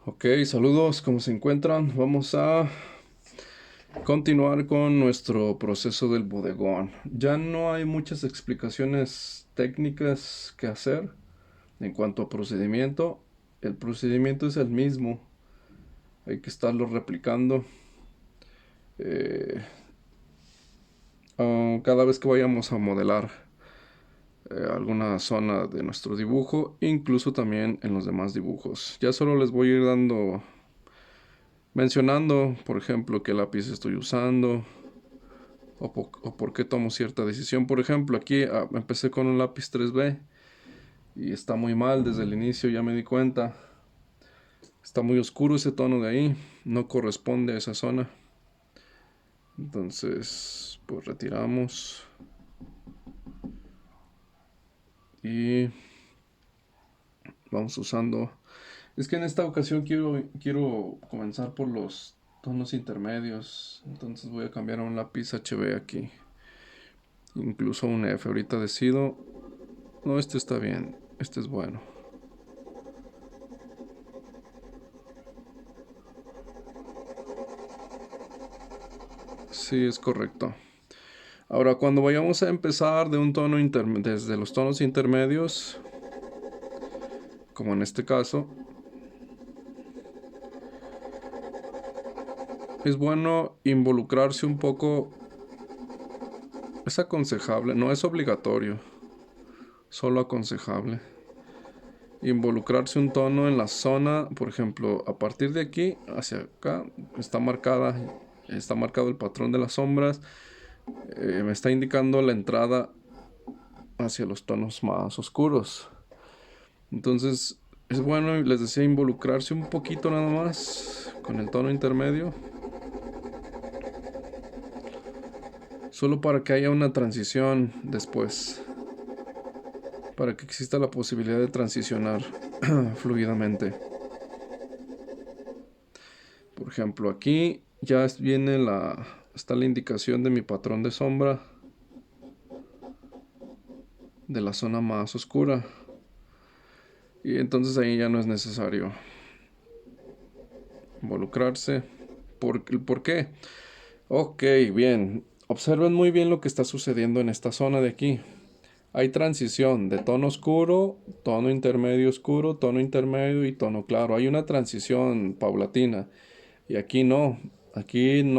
Ok, saludos, ¿cómo se encuentran? Vamos a continuar con nuestro proceso del bodegón. Ya no hay muchas explicaciones técnicas que hacer en cuanto a procedimiento. El procedimiento es el mismo, hay que estarlo replicando eh, cada vez que vayamos a modelar alguna zona de nuestro dibujo, incluso también en los demás dibujos. Ya solo les voy a ir dando, mencionando, por ejemplo, qué lápiz estoy usando o por qué tomo cierta decisión. Por ejemplo, aquí empecé con un lápiz 3B y está muy mal desde el inicio, ya me di cuenta. Está muy oscuro ese tono de ahí, no corresponde a esa zona. Entonces, pues retiramos y vamos usando. Es que en esta ocasión quiero comenzar por los tonos intermedios. Entonces voy a cambiar a un lápiz HB aquí. Incluso un F. Ahorita decido. No, este está bien. Este es bueno. Sí, es correcto. Ahora, cuando vayamos a empezar de un tono desde los tonos intermedios, como en este caso, es bueno involucrarse un poco. Es aconsejable, no es obligatorio, solo aconsejable. Involucrarse un tono en la zona, por ejemplo, a partir de aquí hacia acá está marcado el patrón de las sombras, me está indicando la entrada hacia los tonos más oscuros. Entonces es bueno, les decía, involucrarse un poquito nada más con el tono intermedio, solo para que haya una transición después, para que exista la posibilidad de transicionar fluidamente. Por ejemplo, aquí ya viene está la indicación de mi patrón de sombra de la zona más oscura. Y entonces ahí ya no es necesario involucrarse. ¿Por qué? Ok, bien. Observen muy bien lo que está sucediendo en esta zona de aquí. Hay transición de tono oscuro, tono intermedio y tono claro. Hay una transición paulatina. Y aquí no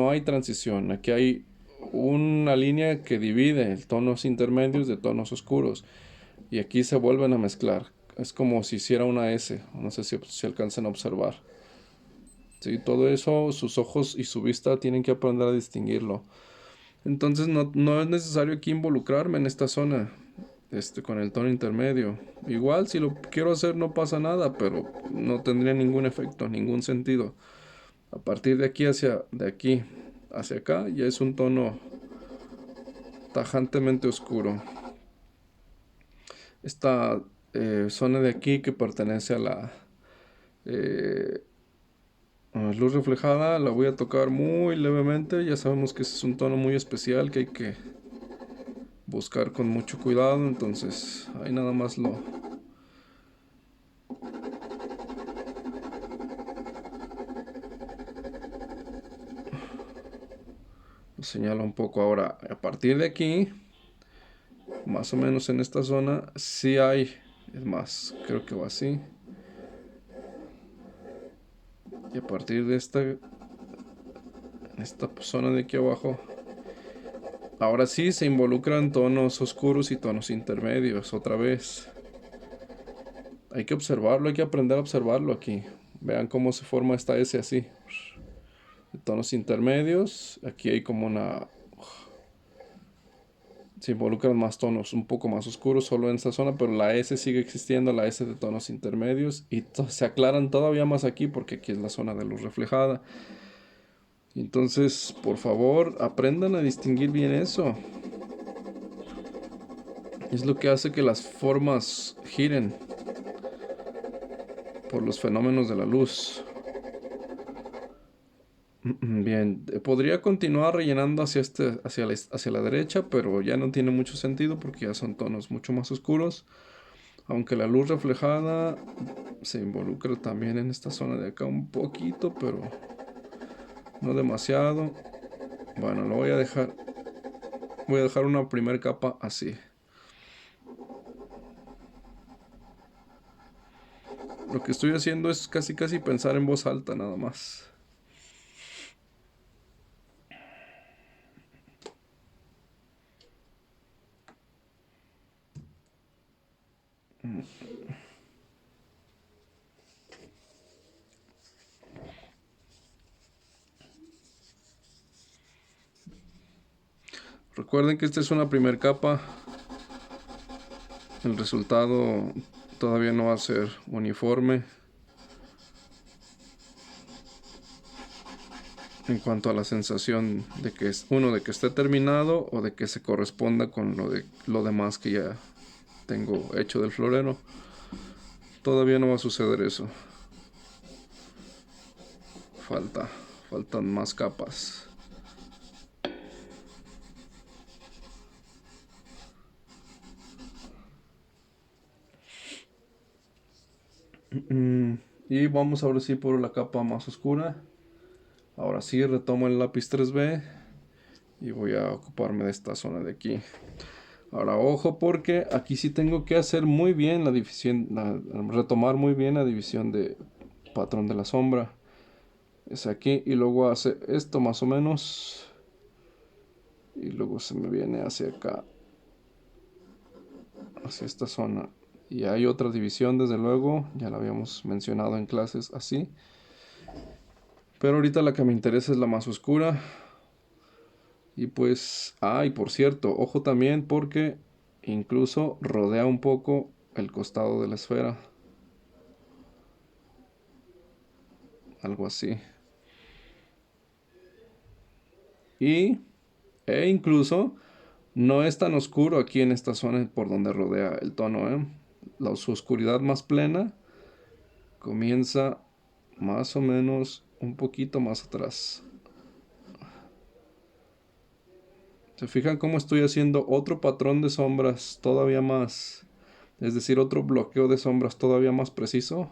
hay transición. Aquí hay una línea que divide tonos intermedios de tonos oscuros. Y aquí se vuelven a mezclar. Es como si hiciera una S. No sé si alcanzan a observar. Sí, todo eso, sus ojos y su vista tienen que aprender a distinguirlo. Entonces no es necesario aquí involucrarme en esta zona. Con el tono intermedio. Igual si lo quiero hacer no pasa nada, pero no tendría ningún efecto, ningún sentido. A partir de aquí hacia acá ya es un tono tajantemente oscuro. Esta zona de aquí que pertenece eh, a la luz reflejada la voy a tocar muy levemente. Ya sabemos que ese es un tono muy especial que hay que buscar con mucho cuidado. Entonces ahí nada más lo señalo un poco. Ahora, a partir de aquí, más o menos en esta zona, sí hay. Es más, creo que va así. Y a partir de esta zona de aquí abajo, ahora sí se involucran tonos oscuros y tonos intermedios otra vez. Hay que observarlo, hay que aprender a observarlo aquí. Vean cómo se forma esta S así. De tonos intermedios, aquí hay como una... Se involucran más tonos un poco más oscuros solo en esta zona, pero la S sigue existiendo, la S de tonos intermedios, y se aclaran todavía más aquí porque aquí es la zona de luz reflejada. Entonces, por favor, aprendan a distinguir bien eso. Es lo que hace que las formas giren por los fenómenos de la luz. Bien, podría continuar rellenando hacia la derecha, pero ya no tiene mucho sentido porque ya son tonos mucho más oscuros. Aunque la luz reflejada se involucra también en esta zona de acá un poquito, pero no demasiado. Bueno, lo voy a dejar. Voy a dejar una primera capa así. Lo que estoy haciendo es casi pensar en voz alta nada más. Recuerden que esta es una primera capa. El resultado todavía no va a ser uniforme en cuanto a la sensación de que es de que esté terminado o de que se corresponda con lo demás que ya tengo hecho del florero. Todavía no va a suceder eso. Faltan más capas. Y vamos ahora sí por la capa más oscura. Ahora sí retomo el lápiz 3B y voy a ocuparme de esta zona de aquí. Ahora ojo, porque aquí sí tengo que hacer muy bien la división, retomar muy bien la división de patrón de la sombra. Es aquí y luego hace esto más o menos. Y luego se me viene hacia acá, hacia esta zona. Y hay otra división, desde luego, ya la habíamos mencionado en clases así. Pero ahorita la que me interesa es la más oscura. Y pues, y por cierto, ojo también porque incluso rodea un poco el costado de la esfera. Algo así. E incluso no es tan oscuro aquí en esta zona por donde rodea el tono, ¿eh? Su oscuridad más plena comienza más o menos un poquito más atrás. ¿Se fijan cómo estoy haciendo otro patrón de sombras todavía más? Es decir, otro bloqueo de sombras todavía más preciso.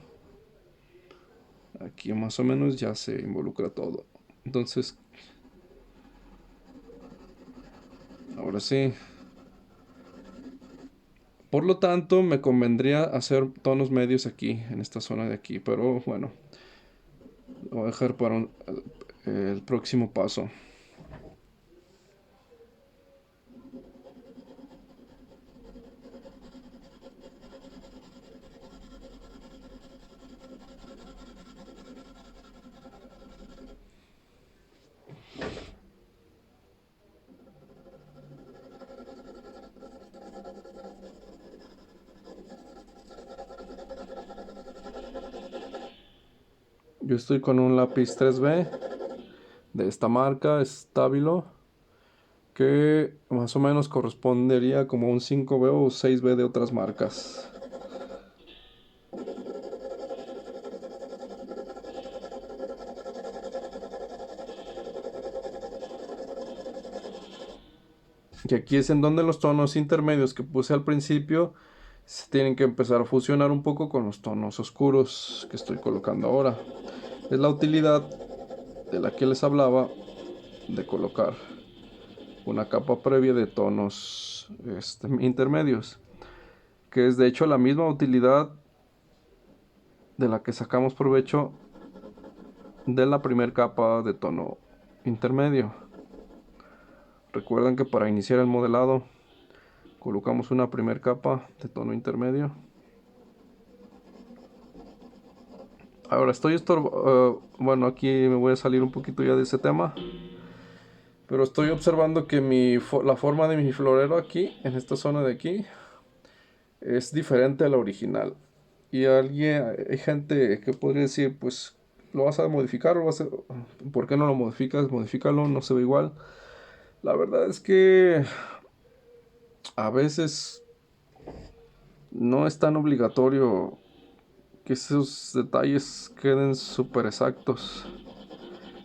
Aquí más o menos ya se involucra todo. Entonces, ahora sí. Por lo tanto, me convendría hacer tonos medios aquí, en esta zona de aquí. Pero bueno, lo voy a dejar para el próximo paso. Yo estoy con un lápiz 3B de esta marca, Stabilo, que más o menos correspondería como un 5B o 6B de otras marcas. Y aquí es en donde los tonos intermedios que puse al principio se tienen que empezar a fusionar un poco con los tonos oscuros que estoy colocando ahora. Es la utilidad de la que les hablaba de colocar una capa previa de tonos intermedios, que es de hecho la misma utilidad de la que sacamos provecho de la primera capa de tono intermedio. Recuerden que para iniciar el modelado colocamos una primera capa de tono intermedio. Ahora bueno, aquí me voy a salir un poquito ya de ese tema, pero estoy observando que la forma de mi florero aquí, en esta zona de aquí, es diferente a la original. Y hay gente que podría decir, pues, ¿lo vas a modificar o por qué no lo modificas? Modifícalo, no se ve igual. La verdad es que a veces no es tan obligatorio que esos detalles queden súper exactos.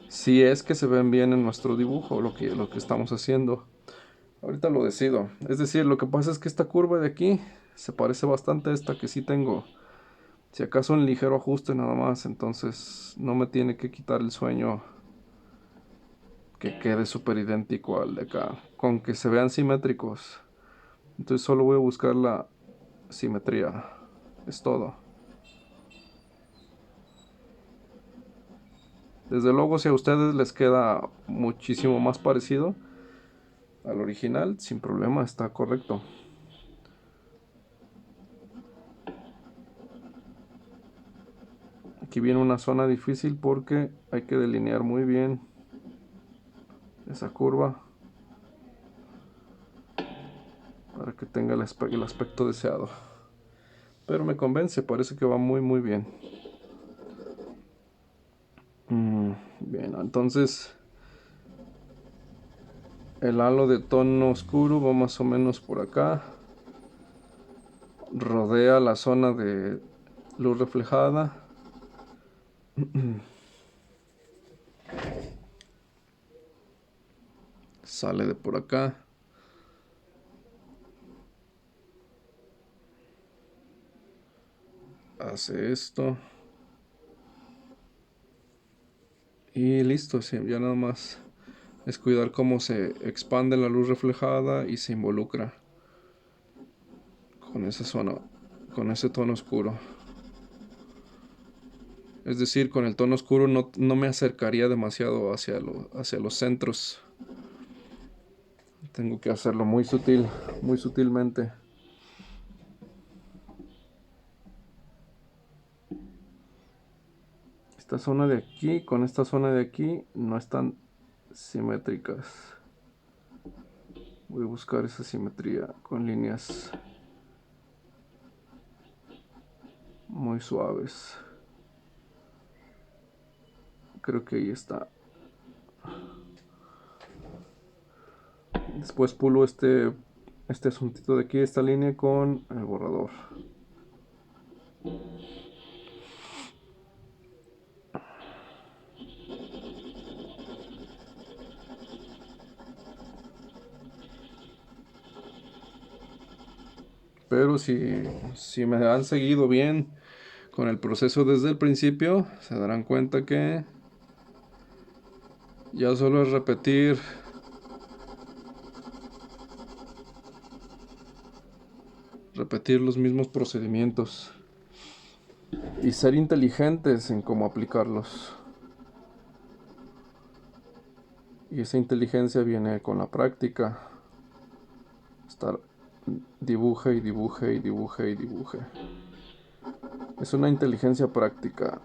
Si es que se ven bien en nuestro dibujo, lo que estamos haciendo. Ahorita lo decido. Es decir, lo que pasa es que esta curva de aquí se parece bastante a esta que sí tengo Si acaso un ligero ajuste nada más, entonces no me tiene que quitar el sueño que quede súper idéntico al de acá, con que se vean simétricos. Entonces solo voy a buscar la simetría, es todo. Desde luego, si a ustedes les queda muchísimo más parecido al original, sin problema, está correcto. Aquí viene una zona difícil porque hay que delinear muy bien esa curva para que tenga el aspecto deseado. Pero me convence, parece que va muy bien. Bien, entonces el halo de tono oscuro va más o menos por acá. Rodea la zona de luz reflejada. Sale de por acá. Hace esto. Y listo, sí, ya nada más es cuidar cómo se expande la luz reflejada y se involucra con esa zona, con ese tono oscuro. Es decir, con el tono oscuro no me acercaría demasiado hacia los centros. Tengo que hacerlo muy sutil, muy sutilmente. Esta zona de aquí con esta zona de aquí no están simétricas. Voy a buscar esa simetría con líneas muy suaves. Creo que ahí está. Después pulo este asuntito de aquí, esta línea con el borrador. Pero si me han seguido bien con el proceso desde el principio, se darán cuenta que ya solo es repetir los mismos procedimientos y ser inteligentes en cómo aplicarlos. Y esa inteligencia viene con la práctica. Estar dibuje y dibuje y dibuje y dibuje. Es una inteligencia práctica.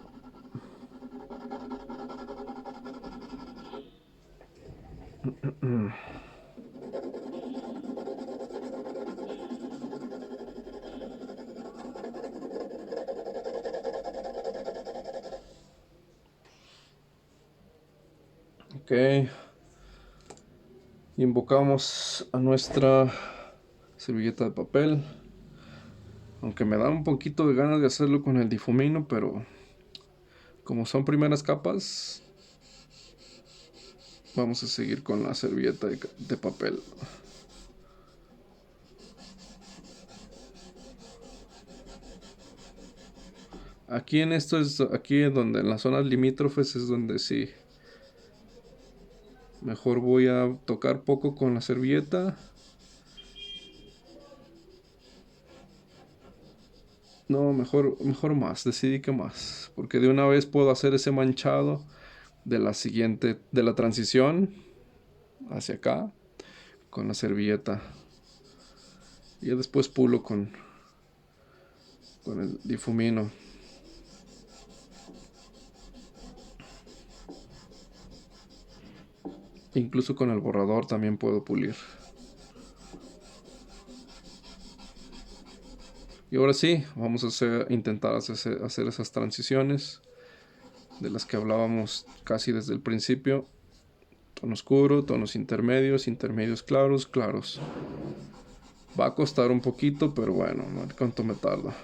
Ok. Invocamos a nuestra servilleta de papel. Aunque me da un poquito de ganas de hacerlo con el difumino, pero como son primeras capas, vamos a seguir con la servilleta de papel. Aquí en esto es aquí donde en las zonas limítrofes es donde sí. Mejor voy a tocar poco con la servilleta. No, mejor más, decidí que más. Porque de una vez puedo hacer ese manchado de de la transición hacia acá, con la servilleta. Y ya después pulo con el difumino. Incluso con el borrador también puedo pulir. Y ahora sí, vamos a intentar hacer esas transiciones de las que hablábamos casi desde el principio. Tono oscuro, tonos intermedios, intermedios claros, claros. Va a costar un poquito, pero bueno, no sé cuánto me tarda.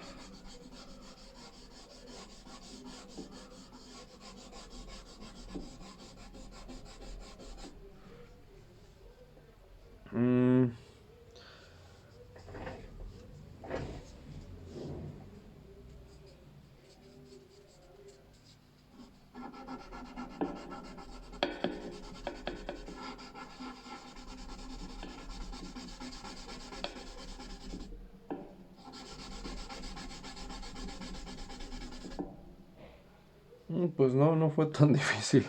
Pues no, no fue tan difícil.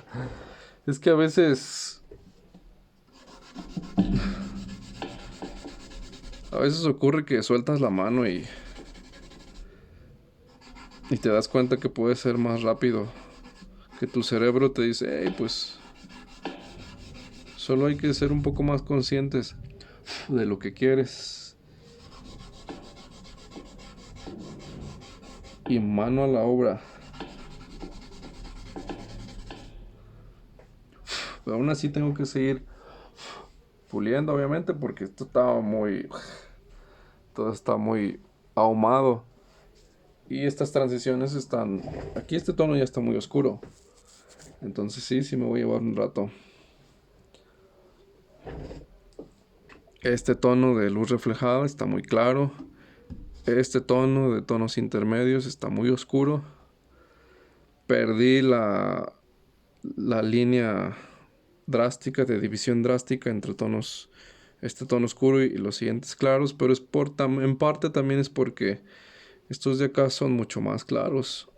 Es que a veces ocurre que sueltas la mano y te das cuenta que puede ser más rápido. Que tu cerebro te dice, hey, pues solo hay que ser un poco más conscientes de lo que quieres. Y mano a la obra. Pero aún así tengo que seguir puliendo, obviamente, porque todo está muy ahumado. Y estas transiciones están, aquí este tono ya está muy oscuro. Entonces sí me voy a llevar un rato. Este tono de luz reflejada está muy claro. Este tono de tonos intermedios está muy oscuro. Perdí la línea drástica, de división drástica entre tonos, este tono oscuro y los siguientes claros, pero en parte también es porque estos de acá son mucho más claros.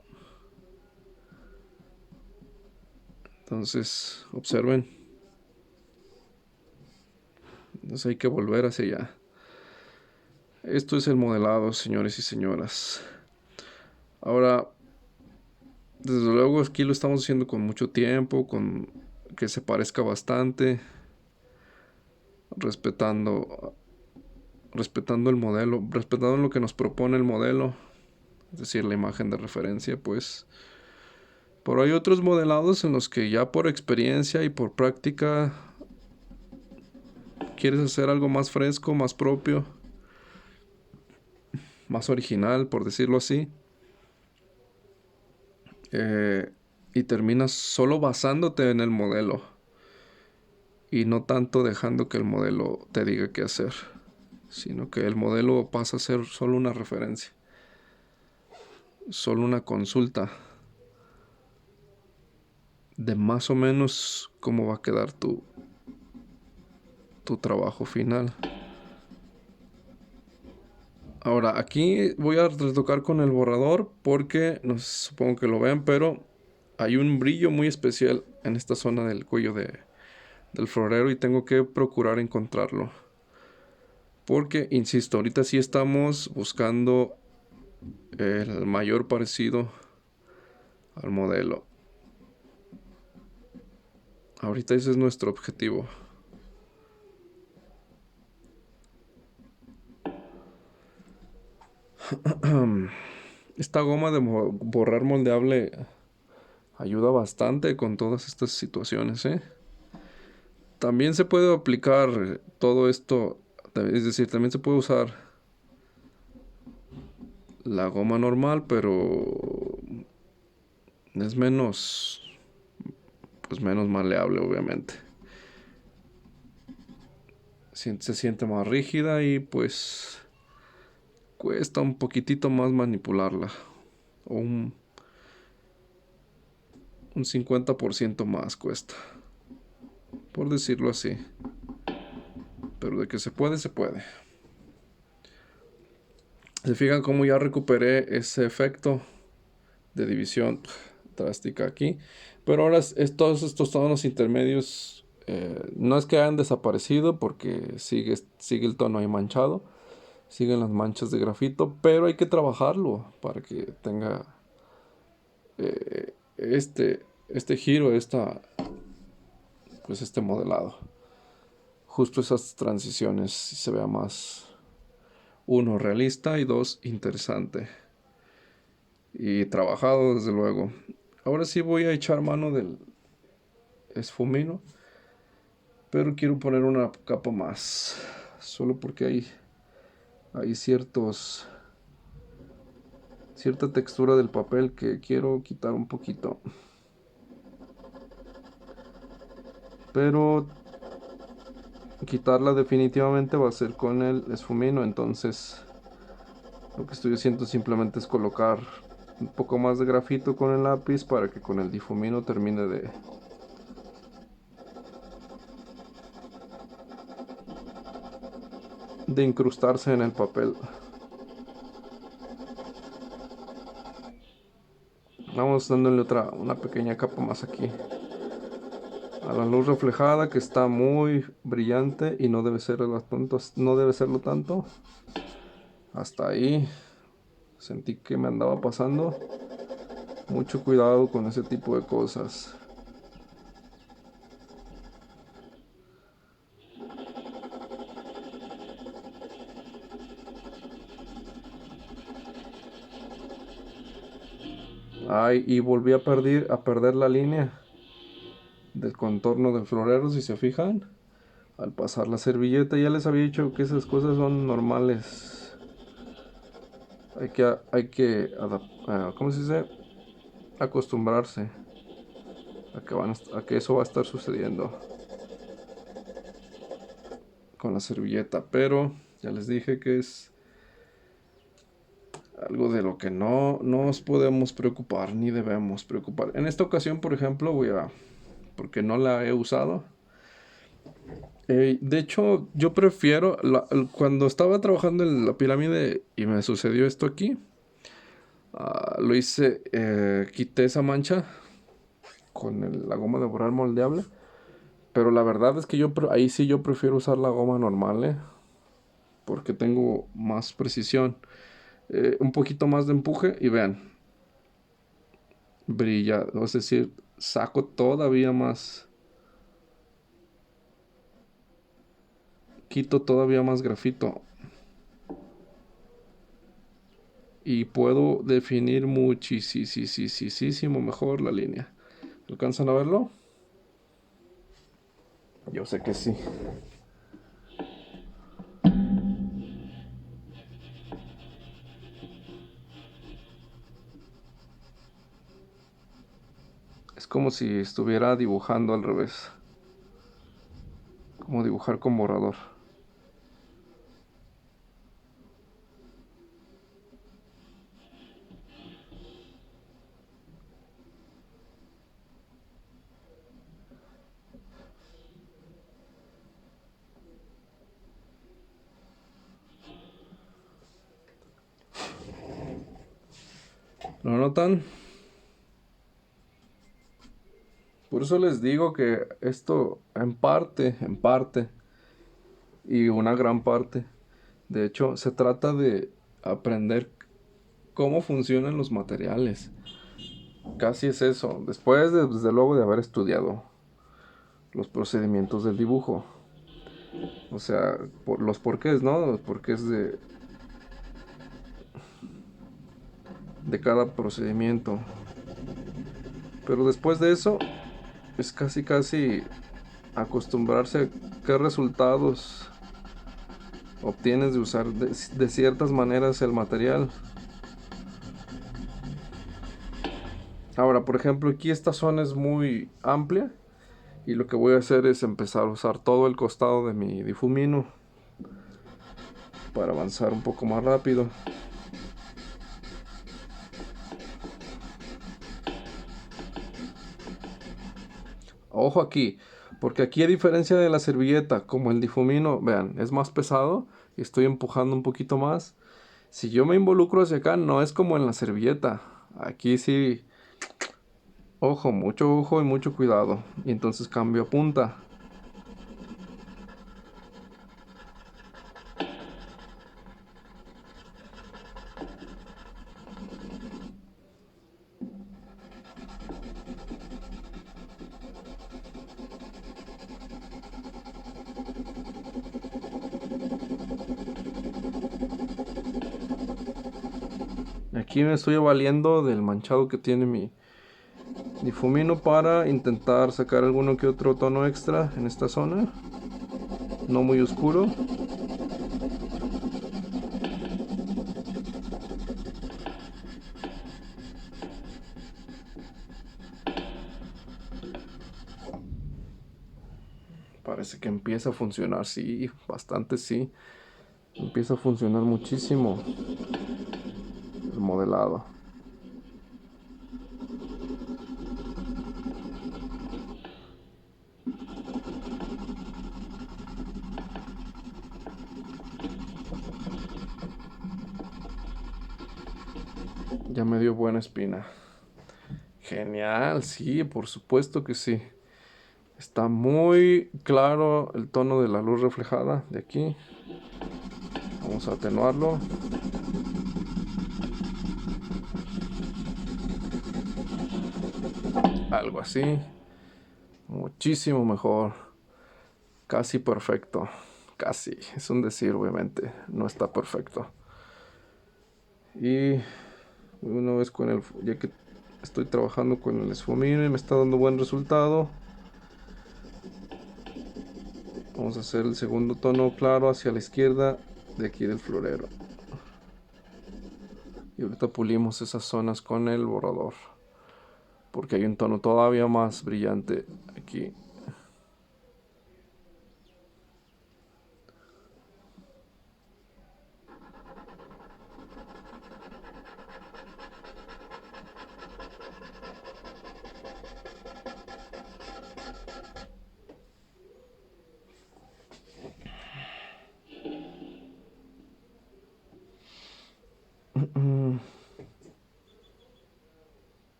Entonces, observen. Entonces hay que volver hacia allá. Esto es el modelado, señores y señoras. Ahora, desde luego aquí lo estamos haciendo con mucho tiempo, con que se parezca bastante, respetando respetando el modelo, respetando lo que nos propone el modelo, es decir, la imagen de referencia, pues. Pero hay otros modelados en los que ya por experiencia y por práctica quieres hacer algo más fresco, más propio, más original, por decirlo así. eh, y terminas solo basándote en el modelo y no tanto dejando que el modelo te diga qué hacer, sino que el modelo pasa a ser solo una referencia, solo una consulta de más o menos cómo va a quedar tu trabajo final. Ahora, aquí voy a retocar con el borrador porque no sé, supongo que lo vean, pero hay un brillo muy especial en esta zona del cuello del florero y tengo que procurar encontrarlo. Porque, insisto, ahorita sí estamos buscando el mayor parecido al modelo. Ahorita ese es nuestro objetivo. Esta goma de borrar moldeable ayuda bastante con todas estas situaciones, ¿eh? También se puede aplicar todo esto, es decir, también se puede usar la goma normal, pero es menos maleable, obviamente. Se siente más rígida y pues cuesta un poquitito más manipularla, o un 50% más cuesta, por decirlo así. Pero de que se puede, se puede. Se fijan cómo ya recuperé ese efecto de división drástica aquí. Pero ahora todos estos tonos intermedios no es que hayan desaparecido porque sigue el tono ahí manchado. Siguen las manchas de grafito, pero hay que trabajarlo para que tenga este giro, pues este modelado. Justo esas transiciones se vea más, uno, realista y dos, interesante. Y trabajado, desde luego. Ahora sí voy a echar mano del esfumino, pero quiero poner una capa más. Solo porque hay cierta textura del papel que quiero quitar un poquito. Pero quitarla definitivamente va a ser con el esfumino, entonces lo que estoy haciendo simplemente es colocar un poco más de grafito con el lápiz para que con el difumino termine de incrustarse en el papel. Vamos dándole una pequeña capa más aquí. A la luz reflejada que está muy brillante y no debe serlo tanto, no debe serlo tanto. Hasta ahí sentí que me andaba pasando. Mucho cuidado con ese tipo de cosas. Ay, y volví a perder la línea del contorno del florero, si se fijan. Al pasar la servilleta, ya les había dicho que esas cosas son normales. ¿Cómo se dice? Acostumbrarse a que eso va a estar sucediendo con la servilleta. Pero ya les dije que es algo de lo que no nos podemos preocupar ni debemos preocupar. En esta ocasión, por ejemplo, porque no la he usado. De hecho, yo prefiero, cuando estaba trabajando en la pirámide y me sucedió esto aquí, lo hice, quité esa mancha con la goma de borrar moldeable, pero la verdad es que ahí sí yo prefiero usar la goma normal, porque tengo más precisión, un poquito más de empuje y vean, brilla, es decir, saco todavía más, quito todavía más grafito y puedo definir muchísimo mejor la línea. ¿Alcanzan a verlo? Yo sé que sí. Es como si estuviera dibujando al revés. Como dibujar con borrador. ¿Lo notan? Por eso les digo que esto en parte, y una gran parte, de hecho, se trata de aprender cómo funcionan los materiales. Casi es eso. Desde luego de haber estudiado los procedimientos del dibujo. O sea, los porqués, ¿no? Los porqués de cada procedimiento. Pero después de eso, es casi acostumbrarse a qué resultados obtienes de usar de ciertas maneras el material. Ahora, por ejemplo, aquí esta zona es muy amplia y lo que voy a hacer es empezar a usar todo el costado de mi difumino para avanzar un poco más rápido. Ojo aquí, porque aquí a diferencia de la servilleta, como el difumino, vean, es más pesado y estoy empujando un poquito más. Si yo me involucro hacia acá, no es como en la servilleta. Aquí sí, ojo, mucho ojo y mucho cuidado. Y entonces cambio a punta. Aquí me estoy valiendo del manchado que tiene mi difumino para intentar sacar alguno que otro tono extra en esta zona. No muy oscuro. Parece que empieza a funcionar, sí, bastante sí. Empieza a funcionar muchísimo el modelado. Ya me dio buena espina. Genial, sí, por supuesto que sí. Está muy claro el tono de la luz reflejada de aquí. Vamos a atenuarlo. Algo así. Muchísimo mejor. Casi perfecto. Casi. Es un decir, obviamente. No está perfecto. Y una vez con el... Ya que estoy trabajando con el esfumino y me está dando buen resultado. Vamos a hacer el segundo tono claro hacia la izquierda de aquí del florero. Y ahorita pulimos esas zonas con el borrador. Porque hay un tono todavía más brillante aquí.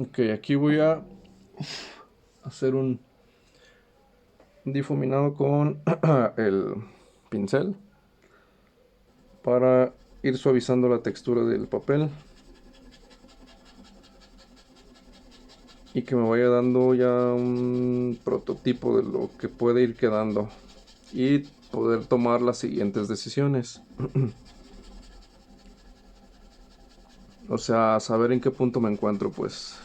Ok, aquí voy a hacer un difuminado con el pincel para ir suavizando la textura del papel y que me vaya dando ya un prototipo de lo que puede ir quedando y poder tomar las siguientes decisiones. O sea, saber en qué punto me encuentro, pues.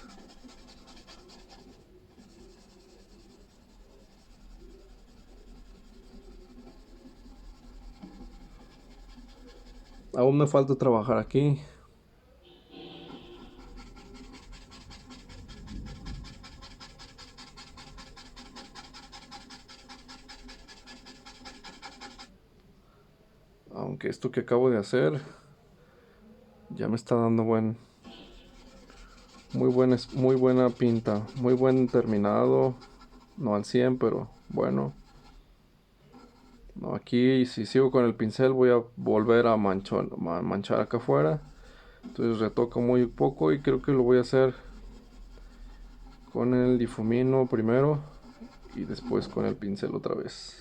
Aún me falta trabajar aquí. Aunque esto que acabo de hacer ya me está dando muy buena pinta, muy buen terminado, no al 100 pero bueno. No, aquí si sigo con el pincel voy a volver a manchar acá afuera. Entonces retoco muy poco y creo que lo voy a hacer con el difumino primero y después con el pincel otra vez.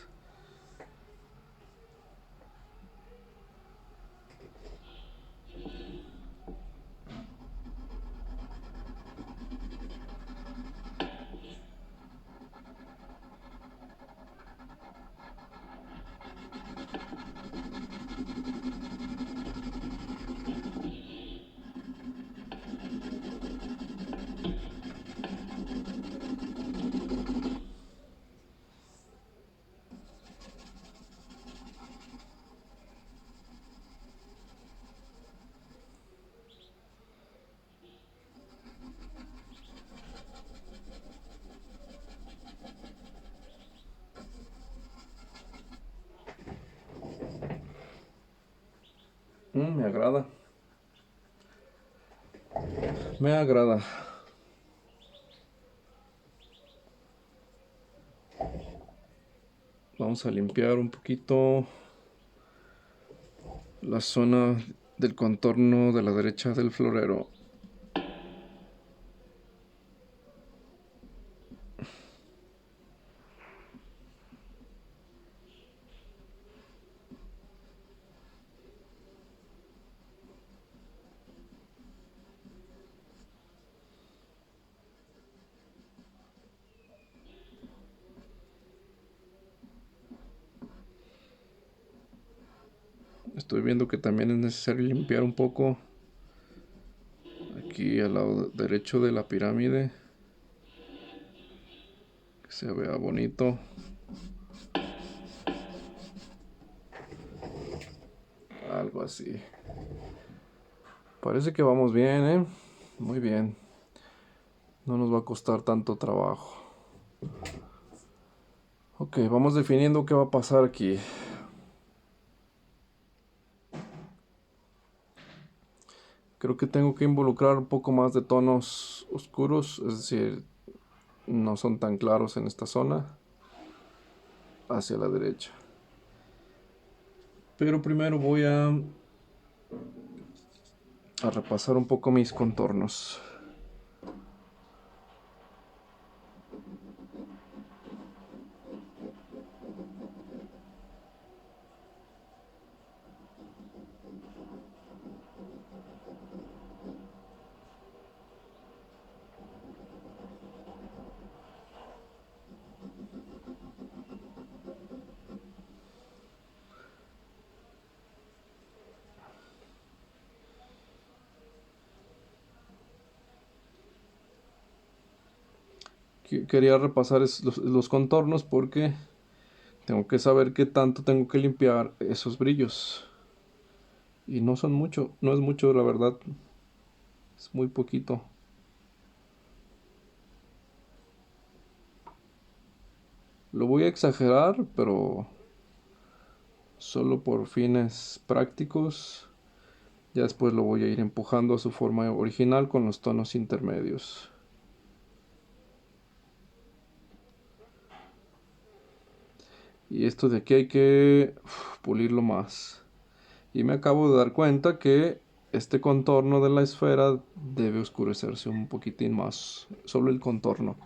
Me agrada. Me agrada. Vamos a limpiar un poquito la zona del contorno de la derecha del florero. Estoy viendo que también es necesario limpiar un poco aquí al lado derecho de la pirámide, que se vea bonito. Algo así. Parece que vamos bien, ¿eh? Muy bien. No nos va a costar tanto trabajo. Ok, vamos definiendo qué va a pasar aquí. Creo que tengo que involucrar un poco más de tonos oscuros, es decir, no son tan claros en esta zona, hacia la derecha. Pero primero voy a repasar un poco mis contornos. Quería repasar los contornos porque tengo que saber qué tanto tengo que limpiar esos brillos. Y no son mucho, no es mucho la verdad, es muy poquito. Lo voy a exagerar, pero solo por fines prácticos. Ya después lo voy a ir empujando a su forma original con los tonos intermedios. Y esto de aquí hay que pulirlo más. Y me acabo de dar cuenta que este contorno de la esfera debe oscurecerse un poquitín más. Solo el contorno.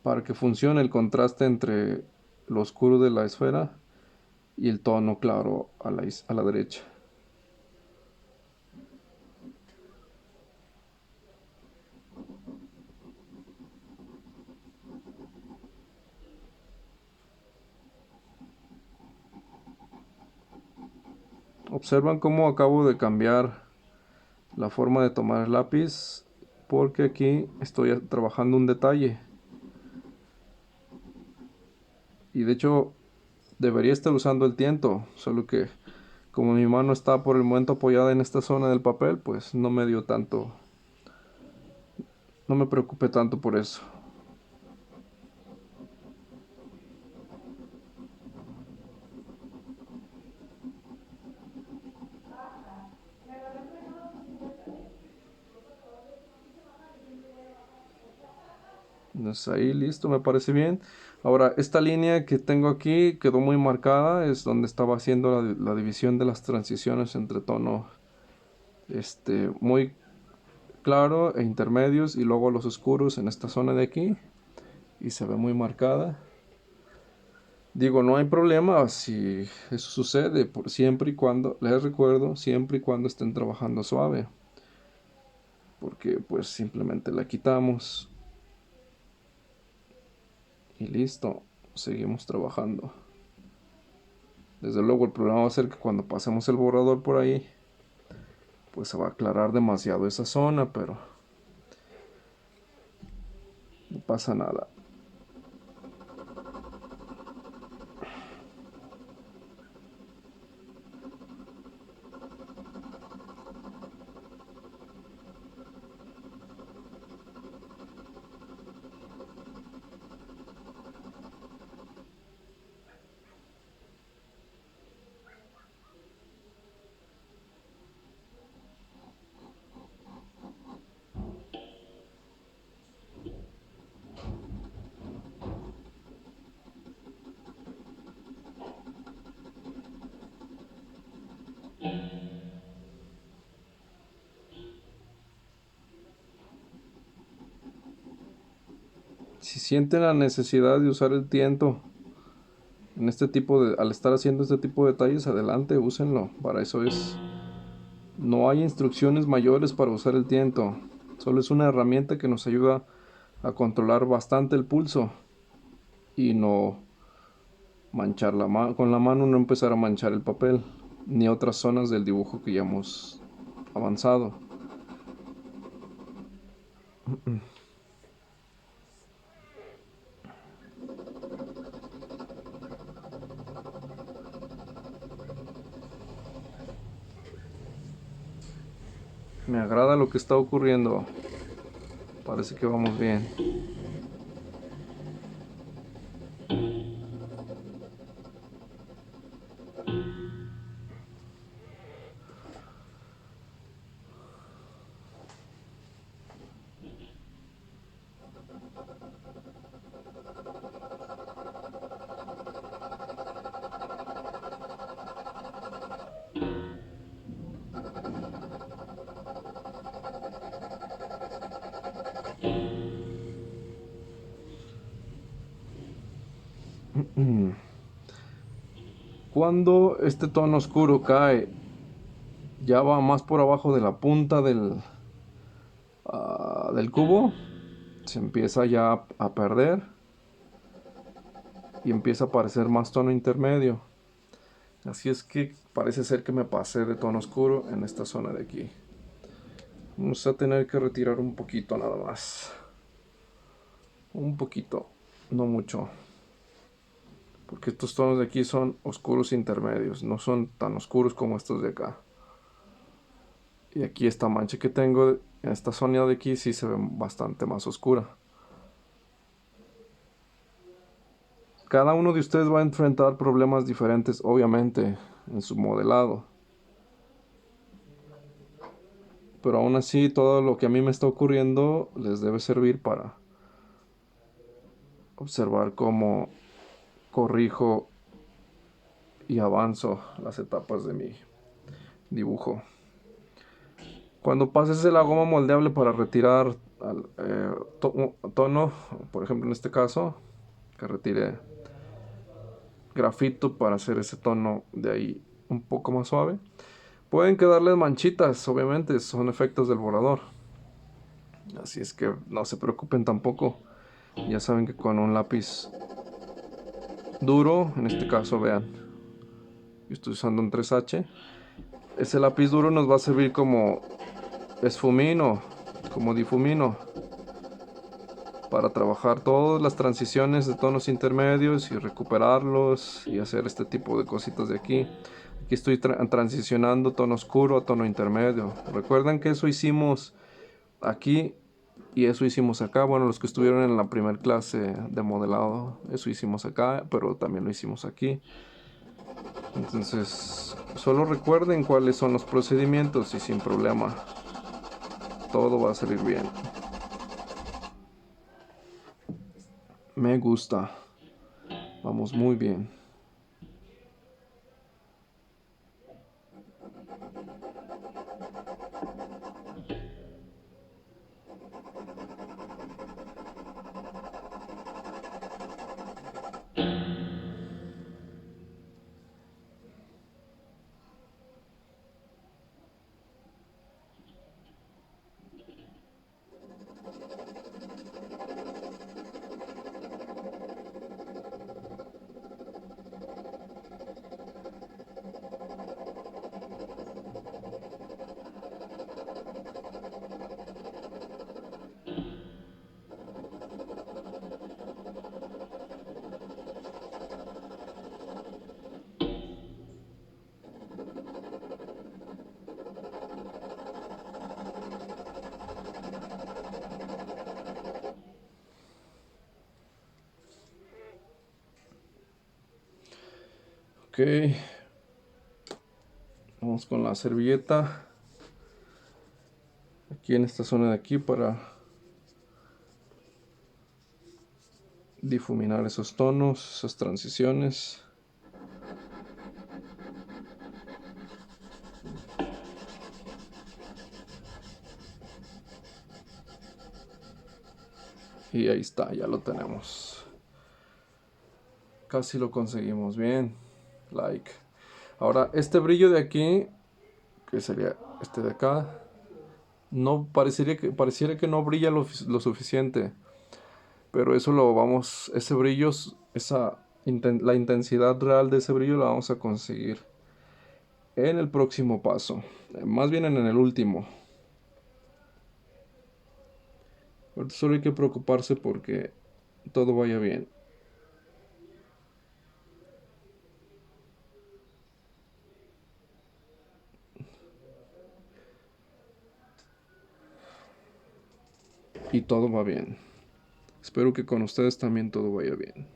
Para que funcione el contraste entre lo oscuro de la esfera y el tono claro a la derecha. Observan cómo acabo de cambiar la forma de tomar el lápiz porque aquí estoy trabajando un detalle. Y de hecho debería estar usando el tiento, solo que como mi mano está por el momento apoyada en esta zona del papel, pues no me dio tanto, no me preocupé tanto por eso. Entonces ahí listo, me parece bien. Ahora, esta línea que tengo aquí quedó muy marcada, es donde estaba haciendo la división de las transiciones entre tonos muy claro e intermedios y luego los oscuros en esta zona de aquí y se ve muy marcada. Digo, no hay problema si eso sucede, siempre y cuando, les recuerdo, siempre y cuando estén trabajando suave, porque pues simplemente la quitamos y listo, seguimos trabajando. Desde luego el problema va a ser que cuando pasemos el borrador por ahí, pues se va a aclarar demasiado esa zona, pero no pasa nada. Si sienten la necesidad de usar el tiento en al estar haciendo este tipo de detalles, adelante, úsenlo. Para eso es. No hay instrucciones mayores para usar el tiento. Solo es una herramienta que nos ayuda a controlar bastante el pulso y no manchar con la mano, no empezar a manchar el papel ni otras zonas del dibujo que ya hemos avanzado. Me agrada lo que está ocurriendo. Parece que vamos bien. Cuando este tono oscuro cae, ya va más por abajo de la punta del cubo, se empieza ya a perder y empieza a aparecer más tono intermedio. Así es que parece ser que me pasé de tono oscuro en esta zona de aquí. Vamos a tener que retirar un poquito nada más. Un poquito, no mucho. Porque estos tonos de aquí son oscuros intermedios, no son tan oscuros como estos de acá. Y aquí esta mancha que tengo en esta zona de aquí sí se ve bastante más oscura. Cada uno de ustedes va a enfrentar problemas diferentes, obviamente, en su modelado. Pero aún así, todo lo que a mí me está ocurriendo les debe servir para observar cómo corrijo y avanzo las etapas de mi dibujo. Cuando pases la goma moldeable para retirar tono, por ejemplo en este caso, que retire grafito para hacer ese tono de ahí un poco más suave, pueden quedarles manchitas, obviamente, son efectos del borrador. Así es que no se preocupen tampoco. Ya saben que con un lápiz duro, en este caso vean, yo estoy usando un 3H, ese lápiz duro nos va a servir como esfumino, como difumino, para trabajar todas las transiciones de tonos intermedios y recuperarlos y hacer este tipo de cositas de aquí. Aquí estoy transicionando tono oscuro a tono intermedio. Recuerdan que eso hicimos aquí y eso hicimos acá. Bueno, los que estuvieron en la primera clase de modelado, eso hicimos acá, pero también lo hicimos aquí. Entonces, solo recuerden cuáles son los procedimientos y sin problema, todo va a salir bien. Me gusta. Vamos muy bien. Ok, vamos con la servilleta aquí en esta zona de aquí para difuminar esos tonos, esas transiciones. Y ahí está, ya lo tenemos. Casi lo conseguimos bien. Like. Ahora, este brillo de aquí, que sería este de acá, no pareciera que no brilla lo suficiente. Pero eso lo vamos, ese brillo, la intensidad real de ese brillo la vamos a conseguir en el próximo paso. Más bien en el último. Ahorita solo hay que preocuparse porque todo vaya bien. Y todo va bien. Espero que con ustedes también todo vaya bien.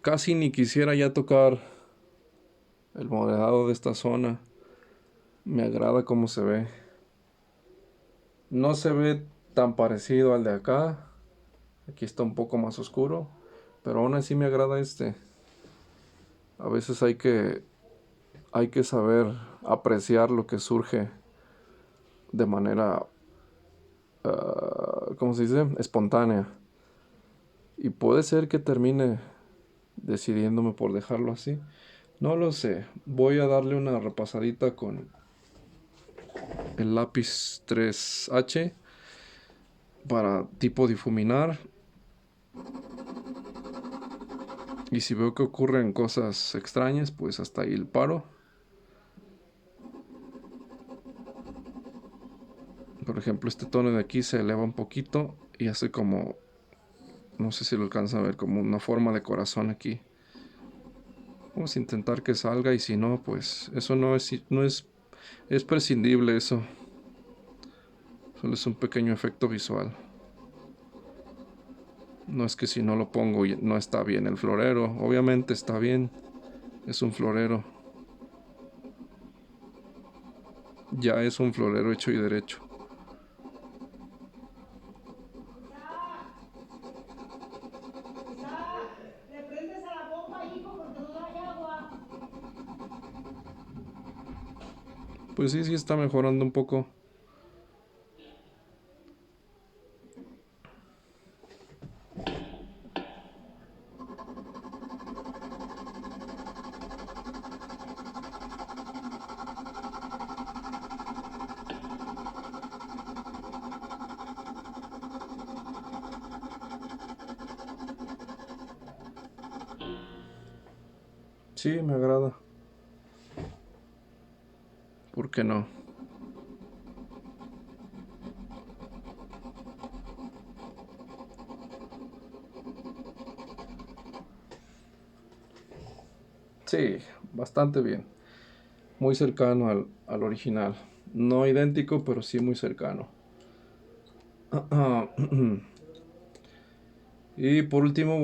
Casi ni quisiera ya tocar el modelado de esta zona. Me agrada cómo se ve. No se ve tan parecido al de acá. Aquí está un poco más oscuro. Pero aún así me agrada este. A veces hay que hay que saber apreciar lo que surge de manera, ¿cómo se dice? Espontánea. Y puede ser que termine decidiéndome por dejarlo así. No lo sé. Voy a darle una repasadita con el lápiz 3H para tipo difuminar. Y si veo que ocurren cosas extrañas, pues hasta ahí el paro. Por ejemplo, este tono de aquí se eleva un poquito y hace como, no sé si lo alcanzan a ver, como una forma de corazón aquí. Vamos a intentar que salga y si no, pues eso es prescindible eso. Solo es un pequeño efecto visual. No es que si no lo pongo no está bien el florero. Obviamente está bien. Es un florero. Ya es un florero hecho y derecho. Le prendes a la bomba, hijo, porque no hay agua. Pues sí, sí está mejorando un poco. Sí, me agrada. ¿Por qué no? Sí, bastante bien. Muy cercano al original. No idéntico, pero sí muy cercano. Y por último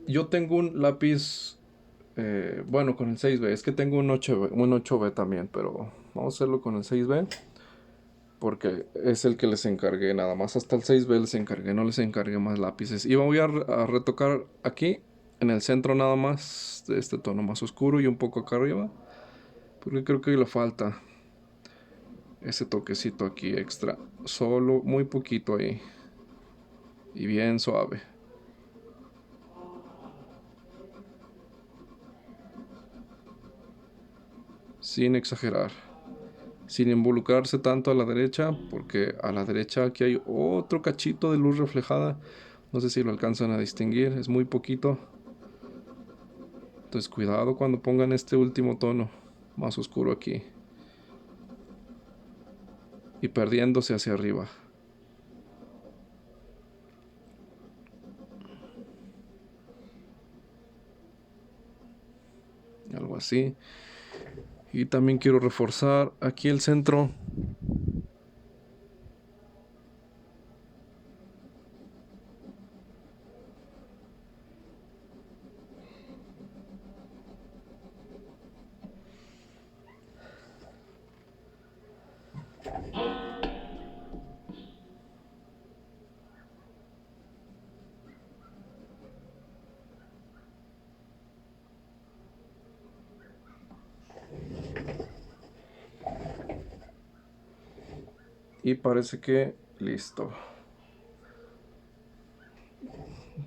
Yo tengo un lápiz, bueno, con el 6B. Es que tengo un 8B también, pero vamos a hacerlo con el 6B. Porque es el que les encargué, nada más hasta el 6B les encargué, no les encargué más lápices. Y voy a retocar aquí, en el centro nada más, de este tono más oscuro y un poco acá arriba. Porque creo que le falta ese toquecito aquí extra. Solo muy poquito ahí. Y bien suave. Sin exagerar. Sin involucrarse tanto a la derecha, porque a la derecha aquí hay otro cachito de luz reflejada. No sé si lo alcanzan a distinguir, es muy poquito. Entonces cuidado cuando pongan este último tono más oscuro aquí. Y perdiéndose hacia arriba. Algo así. Y también quiero reforzar aquí el centro. Y parece que listo.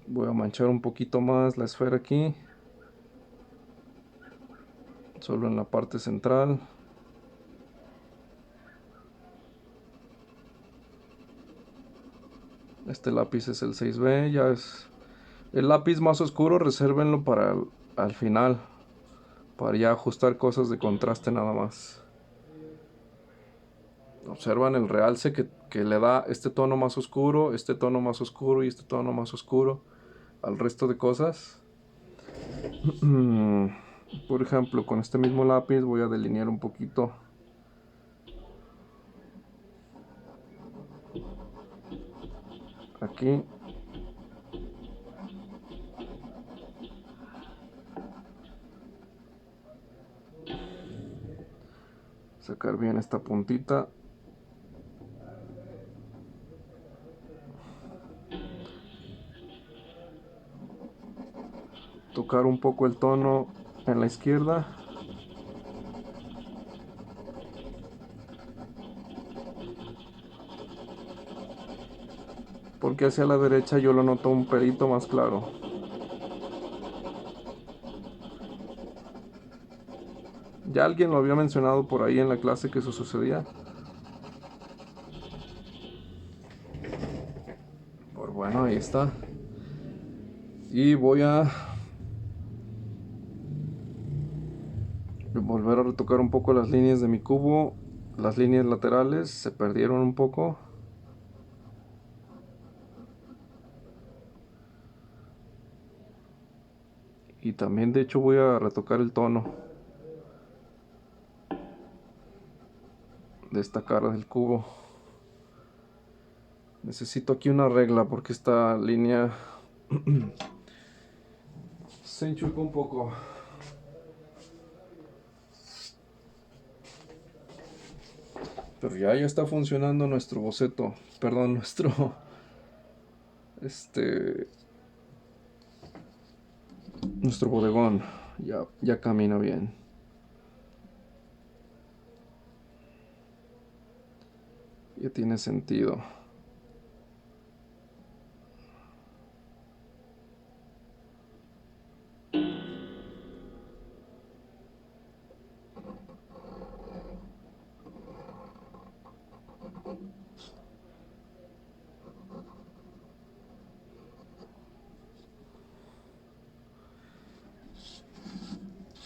Voy a manchar un poquito más la esfera aquí. Solo en la parte central. Este lápiz es el 6B. Ya es el lápiz más oscuro. Resérvenlo para al final. Para ya ajustar cosas de contraste nada más. Observan el realce que le da este tono más oscuro, este tono más oscuro y este tono más oscuro al resto de cosas. Por ejemplo, con este mismo lápiz voy a delinear un poquito aquí. Sacar bien esta puntita. Tocar un poco el tono en la izquierda. porque hacia la derecha yo lo noto un pelito más claro. Ya alguien lo había mencionado por ahí en la clase que eso sucedía. Pues bueno, ahí está. Y voy a volver a retocar un poco las líneas de mi cubo. Las líneas laterales se perdieron un poco. Y también de hecho voy a retocar el tono de esta cara del cubo. Necesito aquí una regla porque esta línea se enchucó un poco. Pero ya está funcionando nuestro boceto. Perdón, este nuestro bodegón. Ya camina bien. Ya tiene sentido.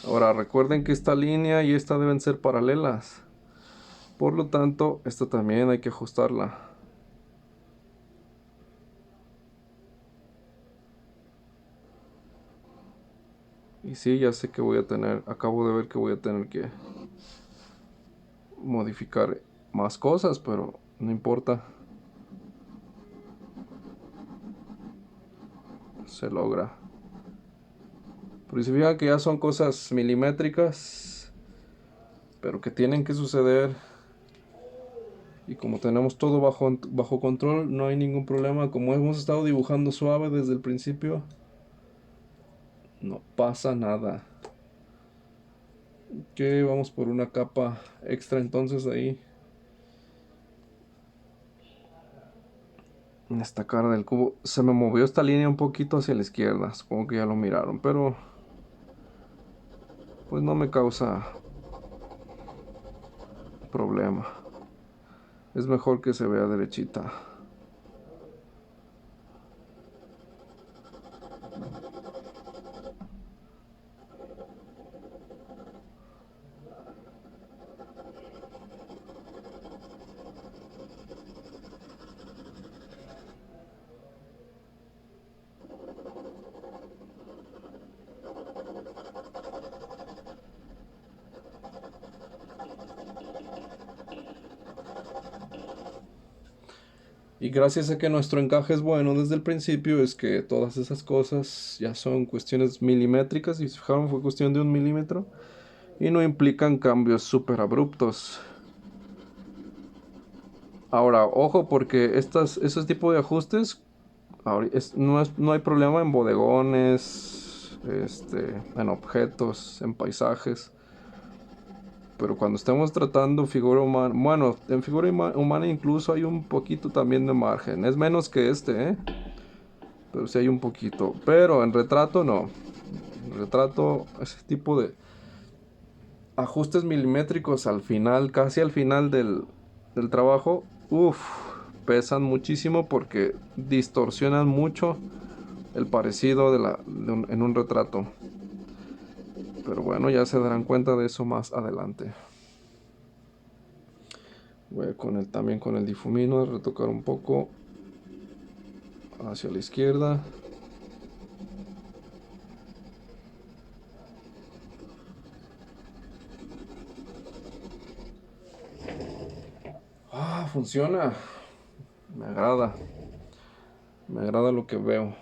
Ahora recuerden que esta línea y esta deben ser paralelas. Por lo tanto, esta también hay que ajustarla. Y sí, ya sé que acabo de ver que voy a tener que modificar más cosas, pero no importa. Se logra. Pero si fijan que ya son cosas milimétricas, pero que tienen que suceder. Y como tenemos todo bajo control, no hay ningún problema. Como hemos estado dibujando suave desde el principio, no pasa nada. Que vamos por una capa extra entonces ahí. En esta cara del cubo. Se me movió esta línea un poquito hacia la izquierda. Supongo que ya lo miraron, pero pues no me causa problema. Es mejor que se vea derechita. Y gracias a que nuestro encaje es bueno desde el principio, es que todas esas cosas ya son cuestiones milimétricas. Y si se fijaron, fue cuestión de 1 milímetro. Y no implican cambios súper abruptos. Ahora, ojo, porque esos tipos de ajustes, no hay problema en bodegones, en objetos, en paisajes. Pero cuando estemos tratando figura humana, bueno, en figura humana incluso hay un poquito también de margen. Es menos que ¿eh? Pero sí hay un poquito. Pero en retrato no. En retrato, ese tipo de ajustes milimétricos al final, casi al final del trabajo, pesan muchísimo porque distorsionan mucho el parecido en un retrato. Pero bueno, ya se darán cuenta de eso más adelante. Voy también con el difumino a retocar un poco hacia la izquierda. Funciona. Me agrada. Me agrada lo que veo.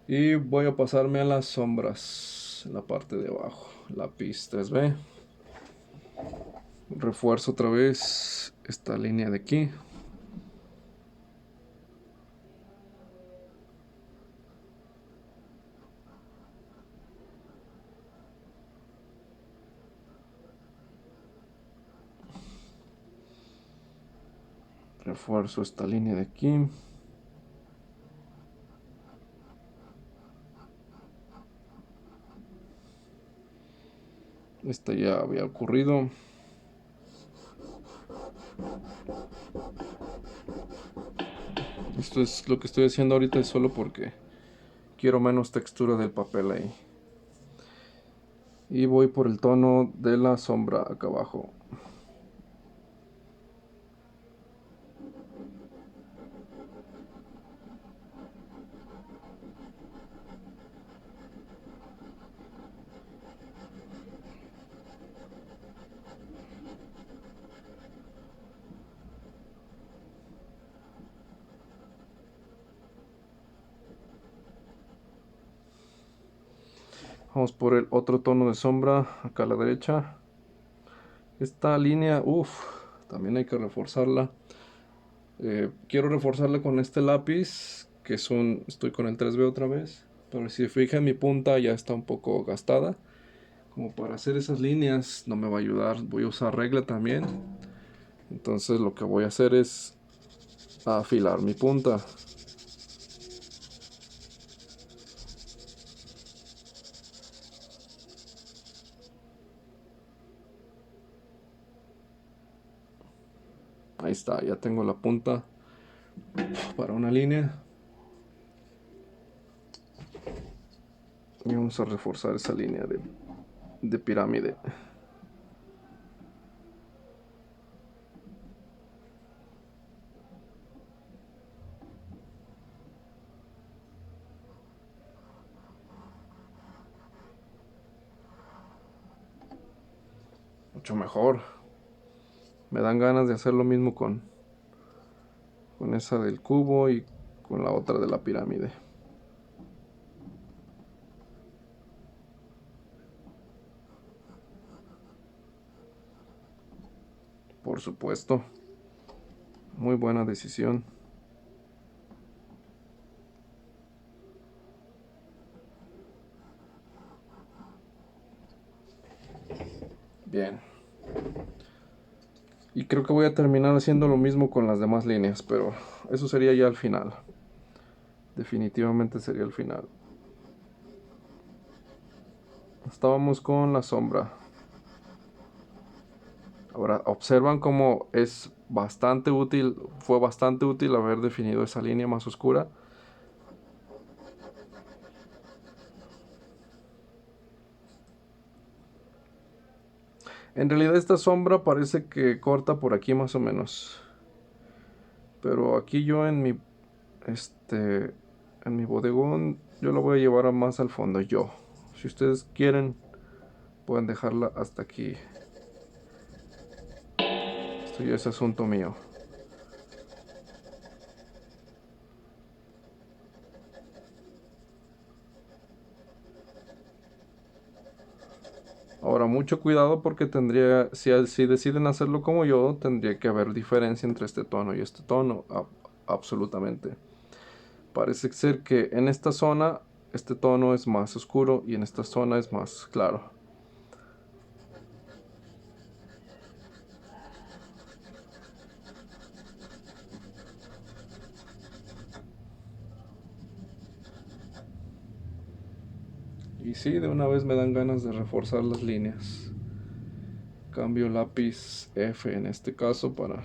Y voy a pasarme a las sombras en la parte de abajo. Lápiz 3B. Refuerzo otra vez esta línea de aquí. Refuerzo esta línea de aquí. Esta ya había ocurrido. Esto es lo que estoy haciendo ahorita, es solo porque quiero menos textura del papel ahí. Y voy por el tono de la sombra acá abajo. Vamos por el otro tono de sombra acá a la derecha. Esta línea, también hay que reforzarla. Quiero reforzarla con este lápiz, que estoy con el 3B otra vez. Pero si se fijan, mi punta ya está un poco gastada. Como para hacer esas líneas no me va a ayudar. Voy a usar regla también. Entonces lo que voy a hacer es afilar mi punta. Ahí está, ya tengo la punta para una línea. Y vamos a reforzar esa línea de pirámide. Mucho mejor. Me dan ganas de hacer lo mismo con esa del cubo y con la otra de la pirámide. Por supuesto. Muy buena decisión. Bien. Y creo que voy a terminar haciendo lo mismo con las demás líneas, pero eso sería ya al final. Definitivamente sería el final. Estábamos con la sombra. Ahora observan cómo es bastante útil, fue bastante útil haber definido esa línea más oscura. En realidad esta sombra parece que corta por aquí más o menos. Pero aquí yo en mi bodegón, yo lo voy a llevar más al fondo yo. Si ustedes quieren, pueden dejarla hasta aquí. Esto ya es asunto mío. Ahora, mucho cuidado porque si deciden hacerlo como yo, tendría que haber diferencia entre este tono y este tono, absolutamente. Parece ser que en esta zona este tono es más oscuro y en esta zona es más claro. Y sí, de una vez me dan ganas de reforzar las líneas. Cambio lápiz F en este caso para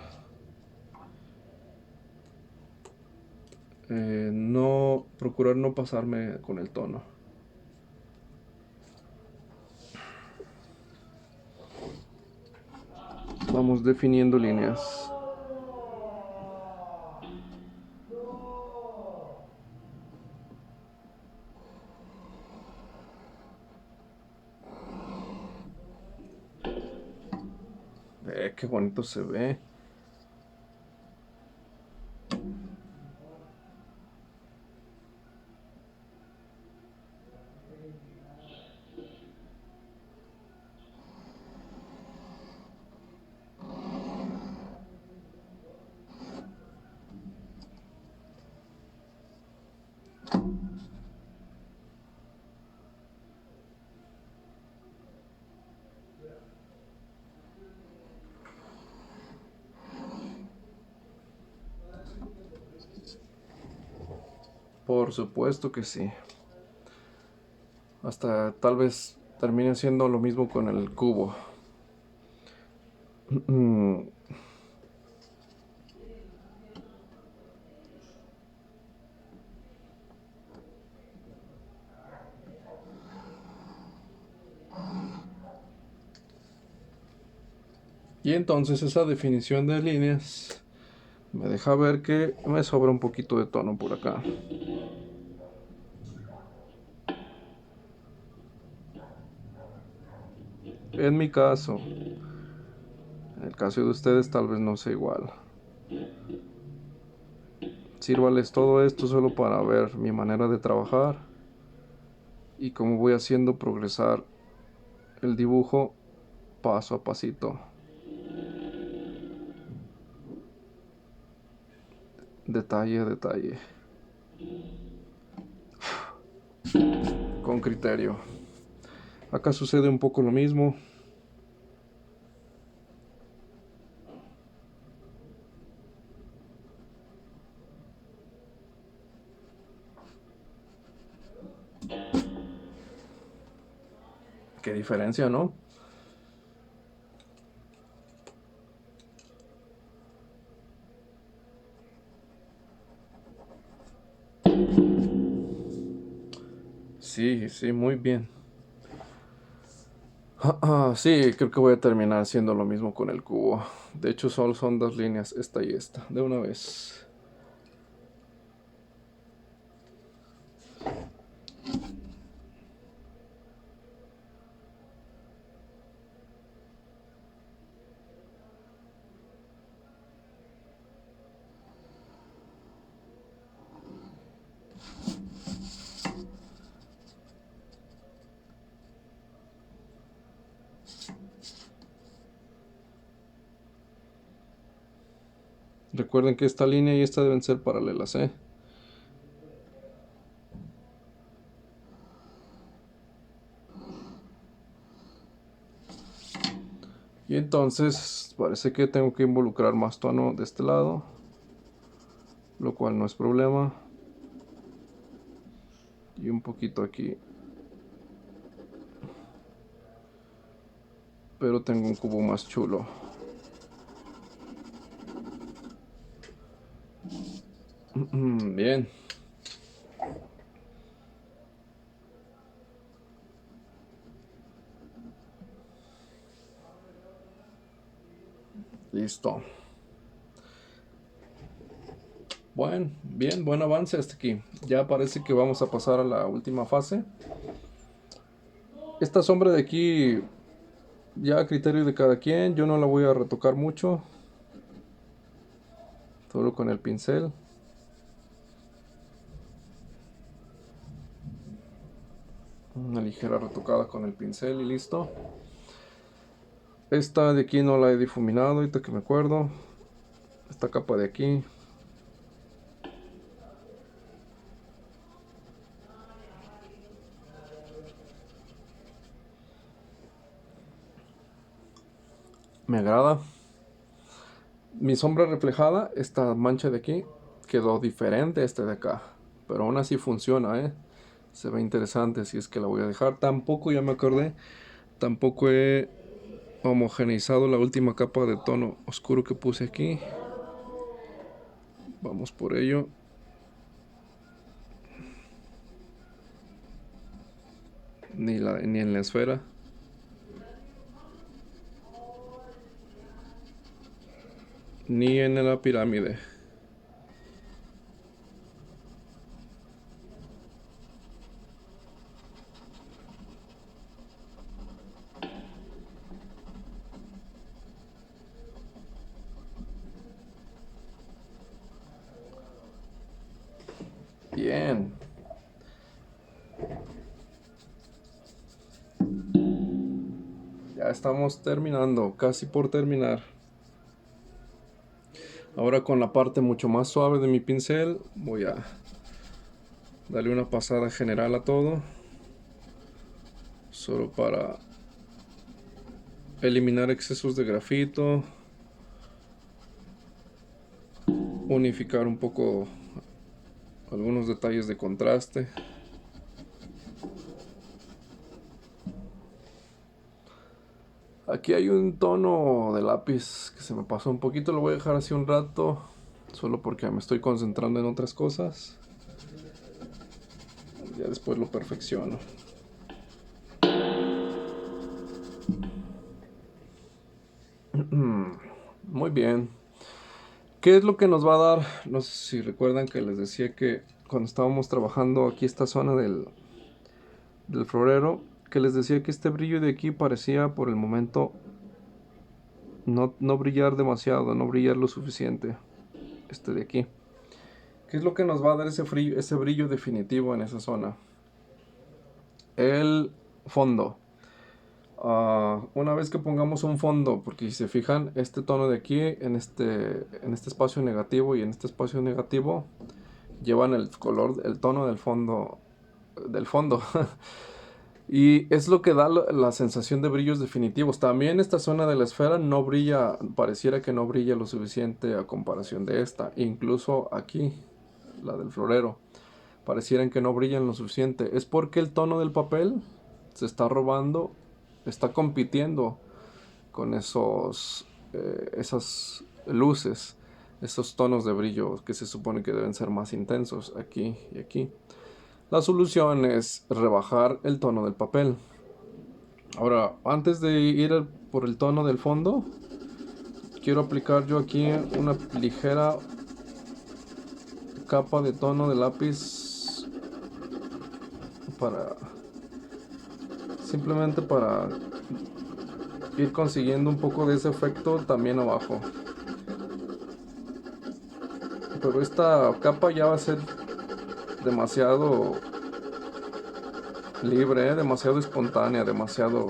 no procurar no pasarme con el tono. Vamos definiendo líneas. Qué bonito se ve. Por supuesto que sí. Hasta tal vez termine haciendo lo mismo con el cubo. Y entonces esa definición de líneas me deja ver que me sobra un poquito de tono por acá. En mi caso, en el caso de ustedes tal vez no sea igual. Sírvales todo esto solo para ver mi manera de trabajar y cómo voy haciendo progresar el dibujo paso a pasito, detalle a detalle, con criterio. Acá sucede un poco lo mismo. Qué diferencia, ¿no? Sí, sí, muy bien. Sí, creo que voy a terminar haciendo lo mismo con el cubo. De hecho, solo son dos líneas, esta y esta, de una vez. Recuerden que esta línea y esta deben ser paralelas, ¿eh? Y entonces parece que tengo que involucrar más tono de este lado, lo cual no es problema. Y un poquito aquí. Pero tengo un cubo más chulo. Bien. Listo. Bueno, bien, buen avance hasta aquí. Ya parece que vamos a pasar a la última fase. Esta sombra de aquí, ya a criterio de cada quien, yo no la voy a retocar mucho. Solo con el pincel. Una ligera retocada con el pincel y listo. Esta de aquí no la he difuminado, ahorita que me acuerdo. Esta capa de aquí. Me agrada. Mi sombra reflejada, esta mancha de aquí, quedó diferente a esta de acá. Pero aún así funciona, ¿eh? Se ve interesante, si es que la voy a dejar. Tampoco, ya me acordé, tampoco he homogeneizado la última capa de tono oscuro que puse aquí. Vamos por ello. Ni en la esfera. Ni en la pirámide. Bien. Ya estamos terminando, casi por terminar. Ahora con la parte mucho más suave de mi pincel voy a darle una pasada general a todo. Solo para eliminar excesos de grafito. Unificar un poco algunos detalles de contraste. Aquí hay un tono de lápiz que se me pasó un poquito, lo voy a dejar así un rato, solo porque me estoy concentrando en otras cosas. Ya después lo perfecciono. Muy bien. ¿Qué es lo que nos va a dar? No sé si recuerdan que les decía que cuando estábamos trabajando aquí esta zona del florero, que les decía que este brillo de aquí parecía por el momento no brillar demasiado, no brillar lo suficiente. Este de aquí. ¿Qué es lo que nos va a dar ese brillo definitivo en esa zona? El fondo. Una vez que pongamos un fondo, porque si se fijan, este tono de aquí, en este espacio negativo y en este espacio negativo, llevan el color, el tono del fondo. Del fondo. Y es lo que da la sensación de brillos definitivos. También esta zona de la esfera no brilla, pareciera que no brilla lo suficiente a comparación de esta. Incluso aquí, la del florero, parecieran que no brillan lo suficiente. Es porque el tono del papel se está robando, está compitiendo con esas luces, esos tonos de brillo que se supone que deben ser más intensos aquí y aquí. La solución es rebajar el tono del papel. Ahora, antes de ir por el tono del fondo, quiero aplicar yo aquí una ligera capa de tono de lápiz para simplemente para ir consiguiendo un poco de ese efecto también abajo. Pero esta capa ya va a ser demasiado libre, demasiado espontánea, demasiado...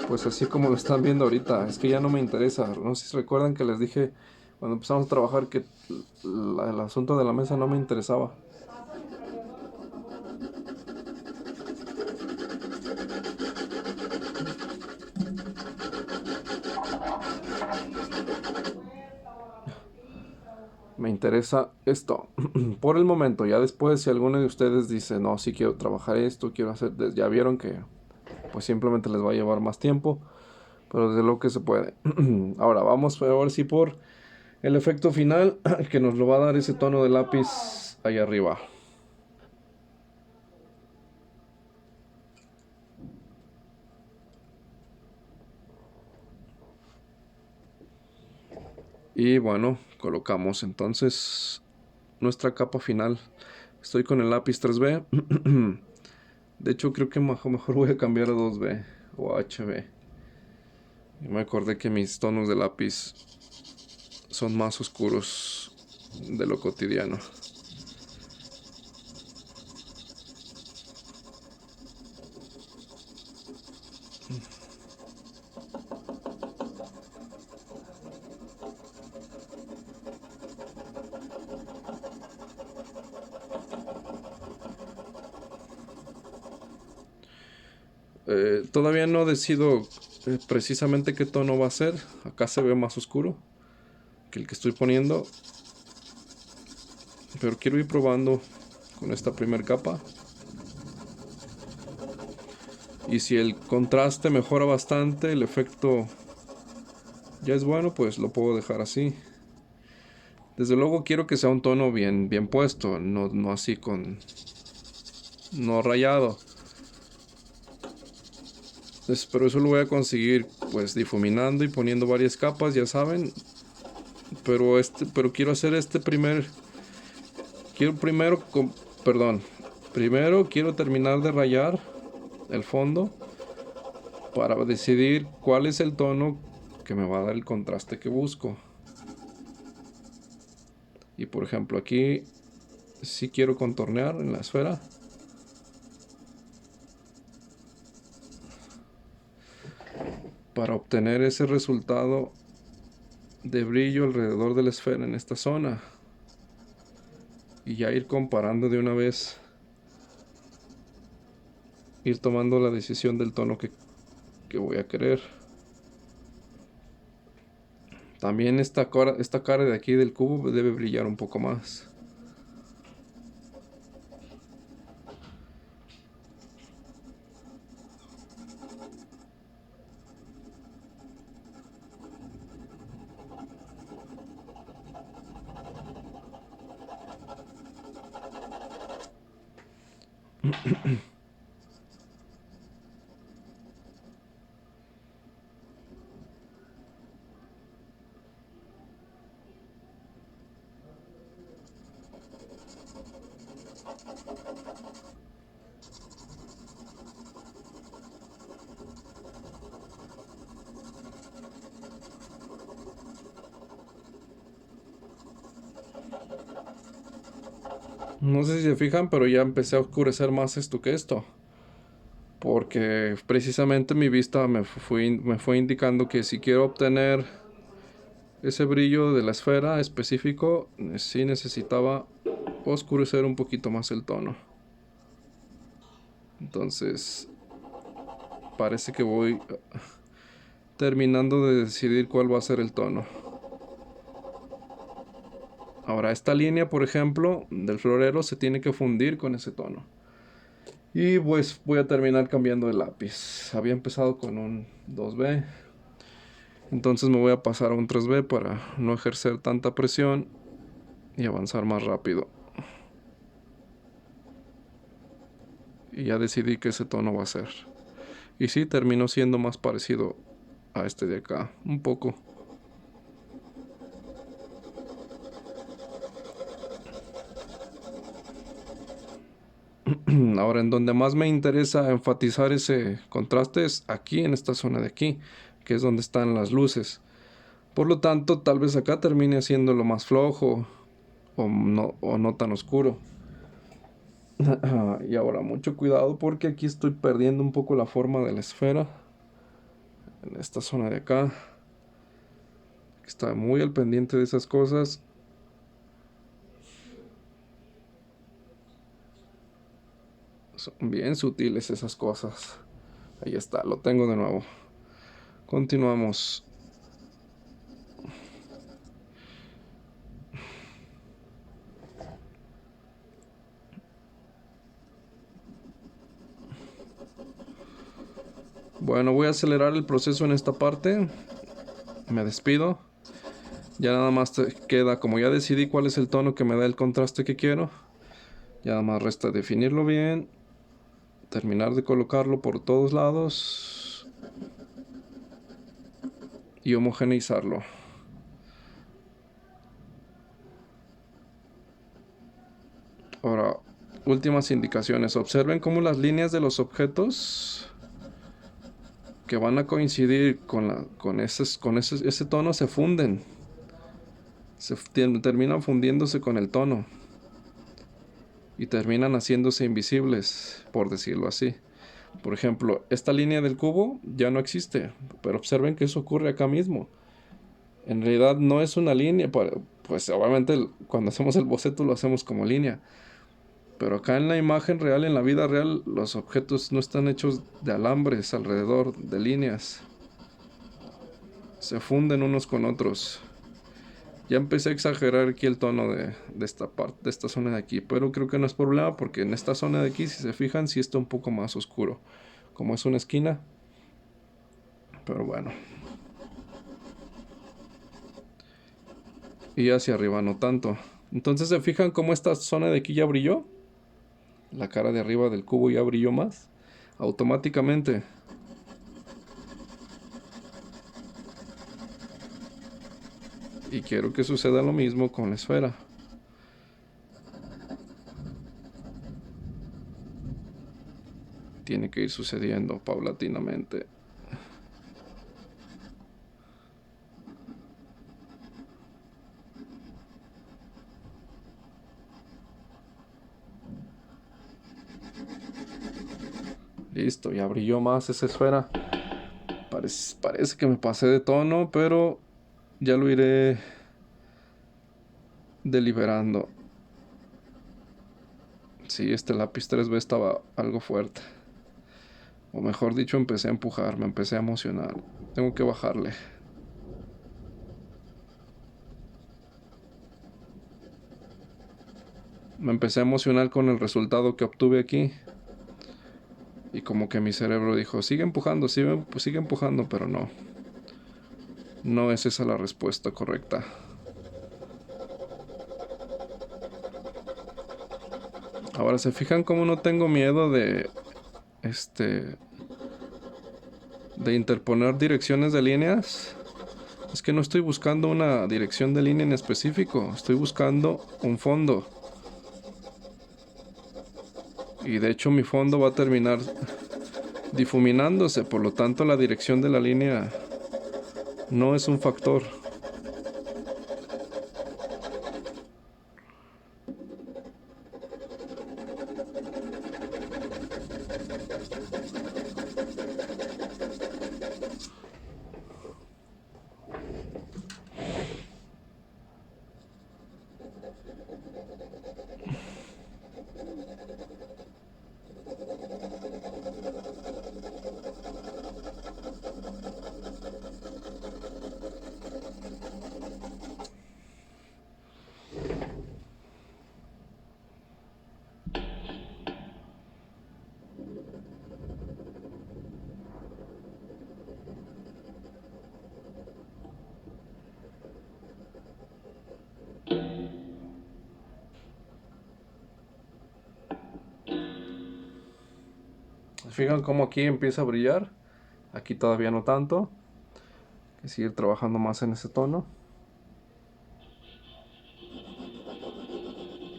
Pues así como lo están viendo ahorita, es que ya no me interesa. No sé si recuerdan que les dije cuando empezamos a trabajar que el asunto de la mesa no me interesaba. Me interesa esto por el momento. Ya después, si alguno de ustedes dice, no, sí quiero trabajar esto, quiero hacer, ya vieron que pues simplemente les va a llevar más tiempo, pero desde lo que se puede. Ahora vamos a ver si por el efecto final que nos lo va a dar ese tono de lápiz ahí arriba. Y bueno, colocamos entonces nuestra capa final. Estoy con el lápiz 3B. De hecho, creo que mejor voy a cambiar a 2B o a HB. Y me acordé que mis tonos de lápiz son más oscuros de lo cotidiano. Todavía no decido precisamente qué tono va a ser. Acá se ve más oscuro que el que estoy poniendo. Pero quiero ir probando con esta primera capa. Y si el contraste mejora bastante, el efecto ya es bueno, pues lo puedo dejar así. Desde luego quiero que sea un tono bien puesto, no así no rayado. Pero eso lo voy a conseguir pues difuminando y poniendo varias capas, ya saben. Pero quiero hacer primero quiero terminar de rayar el fondo para decidir cuál es el tono que me va a dar el contraste que busco. Y por ejemplo aquí sí quiero contornear en la esfera. Para obtener ese resultado de brillo alrededor de la esfera en esta zona. Y ya ir comparando de una vez. Ir tomando la decisión del tono que voy a querer. También esta cara de aquí del cubo debe brillar un poco más. No sé si se fijan, pero ya empecé a oscurecer más esto que esto. Porque precisamente mi vista me fue indicando que si quiero obtener ese brillo de la esfera específico, sí necesitaba oscurecer un poquito más el tono. Entonces, parece que voy terminando de decidir cuál va a ser el tono. Ahora, esta línea, por ejemplo, del florero se tiene que fundir con ese tono. Y pues voy a terminar cambiando de lápiz. Había empezado con un 2B. Entonces me voy a pasar a un 3B para no ejercer tanta presión y avanzar más rápido. Y ya decidí que ese tono va a ser. Y sí, terminó siendo más parecido a este de acá. Un poco. Ahora, en donde más me interesa enfatizar ese contraste es aquí, en esta zona de aquí, que es donde están las luces. Por lo tanto, tal vez acá termine haciéndolo más flojo o no tan oscuro. Y ahora, mucho cuidado porque aquí estoy perdiendo un poco la forma de la esfera. En esta zona de acá. Está muy al pendiente de esas cosas. Son bien sutiles esas cosas. Ahí está, lo tengo de nuevo. Continuamos. Bueno, voy a acelerar el proceso en esta parte. Me despido. Ya nada más queda, como ya decidí cuál es el tono que me da el contraste que quiero. Ya nada más resta definirlo bien. Terminar de colocarlo por todos lados. Y homogeneizarlo. Ahora, últimas indicaciones. Observen cómo las líneas de los objetos que van a coincidir con ese tono se funden. Terminan fundiéndose con el tono. Y terminan haciéndose invisibles, por decirlo así. Por ejemplo, esta línea del cubo ya no existe. Pero observen que eso ocurre acá mismo. En realidad no es una línea. Pues obviamente cuando hacemos el boceto lo hacemos como línea. Pero acá en la imagen real, en la vida real, los objetos no están hechos de alambres alrededor, de líneas. Se funden unos con otros. Ya empecé a exagerar aquí el tono de esta parte, de esta zona de aquí. Pero creo que no es problema porque en esta zona de aquí, si se fijan, sí está un poco más oscuro. Como es una esquina. Pero bueno. Y hacia arriba no tanto. Entonces se fijan cómo esta zona de aquí ya brilló. La cara de arriba del cubo ya brilló más. Automáticamente. Y quiero que suceda lo mismo con la esfera. Tiene que ir sucediendo paulatinamente. Listo, ya brilló más esa esfera. Parece que me pasé de tono, pero ya lo iré deliberando. Sí, este lápiz 3B estaba algo fuerte. O mejor dicho, empecé a empujar, me empecé a emocionar. Tengo que bajarle. Me empecé a emocionar con el resultado que obtuve aquí. Y como que mi cerebro dijo, sigue empujando, sigue empujando, pero no. No es esa la respuesta correcta. Ahora, ¿se fijan cómo no tengo miedo de de interponer direcciones de líneas? Es que no estoy buscando una dirección de línea en específico, estoy buscando un fondo. Y de hecho mi fondo va a terminar difuminándose, por lo tanto la dirección de la línea no es un factor. Fijan cómo aquí empieza a brillar. Aquí todavía no tanto. Hay que seguir trabajando más en ese tono.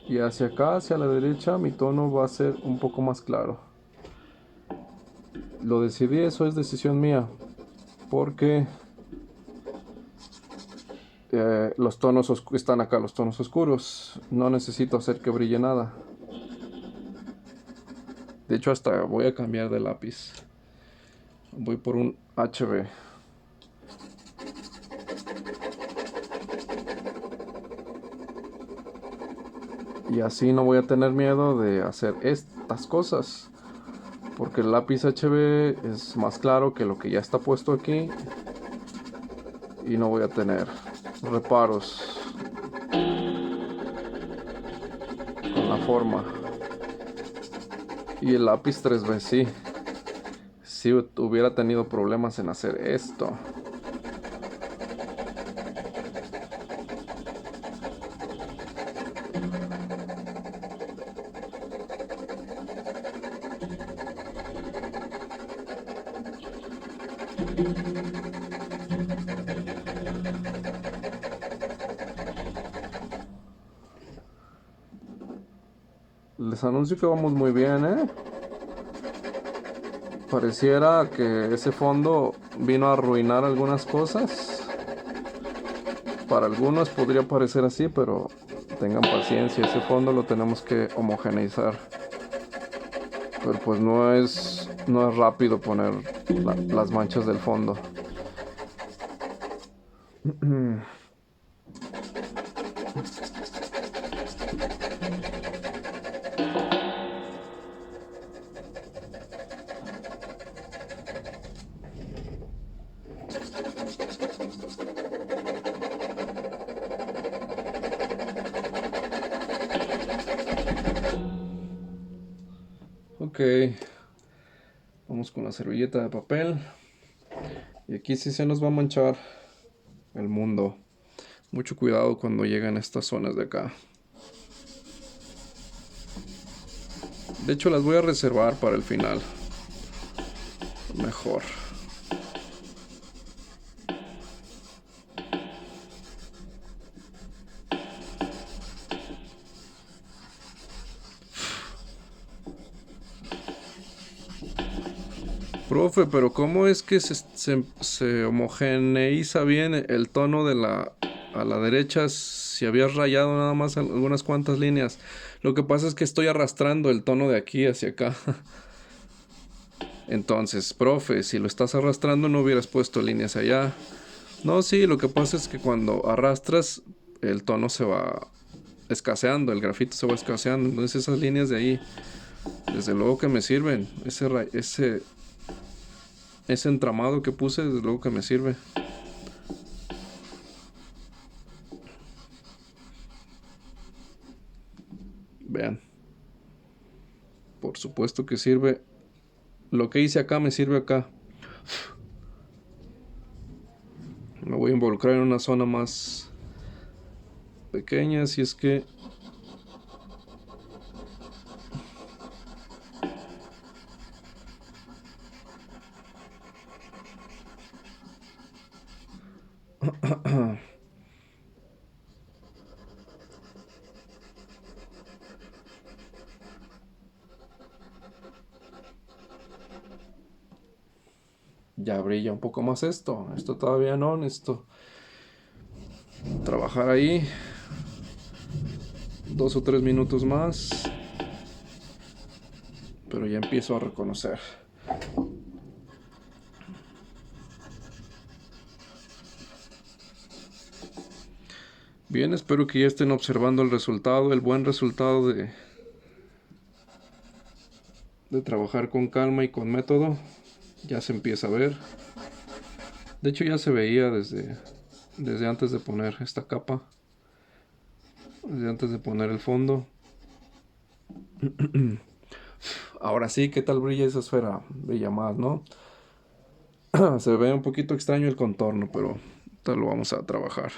Y hacia acá, hacia la derecha, mi tono va a ser un poco más claro. Lo decidí, eso es decisión mía. Porque los tonos están acá, los tonos oscuros. No necesito hacer que brille nada. De hecho, hasta voy a cambiar de lápiz. Voy por un HB. Y así no voy a tener miedo de hacer estas cosas. Porque el lápiz HB es más claro que lo que ya está puesto aquí. Y no voy a tener reparos con la forma. Y el lápiz 3B sí. Si hubiera tenido problemas en hacer esto. Les anuncio que vamos muy bien, ¿eh? Pareciera que ese fondo vino a arruinar algunas cosas. Para algunos podría parecer así, pero tengan paciencia, ese fondo lo tenemos que homogeneizar. Pero pues no es rápido poner las manchas del fondo. Ok, vamos con la servilleta de papel. Y aquí sí se nos va a manchar el mundo. Mucho cuidado cuando llegan a estas zonas de acá. De hecho, las voy a reservar para el final. Mejor. Profe, pero ¿cómo es que se homogeneiza bien el tono de a la derecha si habías rayado nada más algunas cuantas líneas? Lo que pasa es que estoy arrastrando el tono de aquí hacia acá. Entonces, profe, si lo estás arrastrando no hubieras puesto líneas allá. No, sí, lo que pasa es que cuando arrastras el tono se va escaseando, el grafito se va escaseando. Entonces esas líneas de ahí, desde luego que me sirven. Ese entramado que puse, desde luego que me sirve. Vean. Por supuesto que sirve. Lo que hice acá me sirve acá. Me voy a involucrar en una zona más pequeña, si es que ya brilla un poco más esto. Esto todavía no, necesito trabajar ahí 2 o 3 minutos más, pero ya empiezo a reconocer. Bien, espero que ya estén observando el resultado, el buen resultado de trabajar con calma y con método. Ya se empieza a ver. De hecho ya se veía desde antes de poner esta capa, desde antes de poner el fondo. Ahora sí, ¿qué tal brilla esa esfera? Brilla más, ¿no? Se ve un poquito extraño el contorno, pero tal lo vamos a trabajar.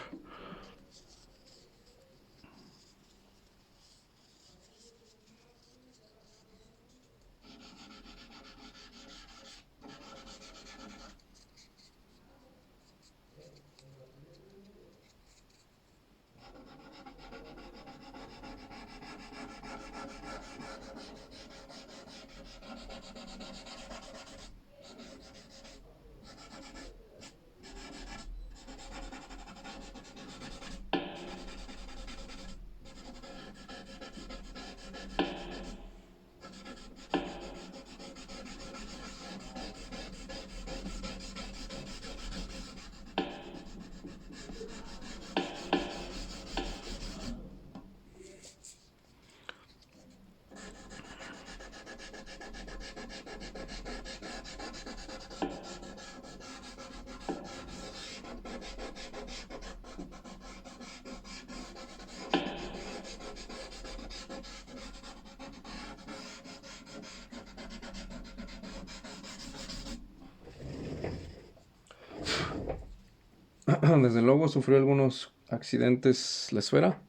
Desde luego sufrió algunos accidentes la esfera,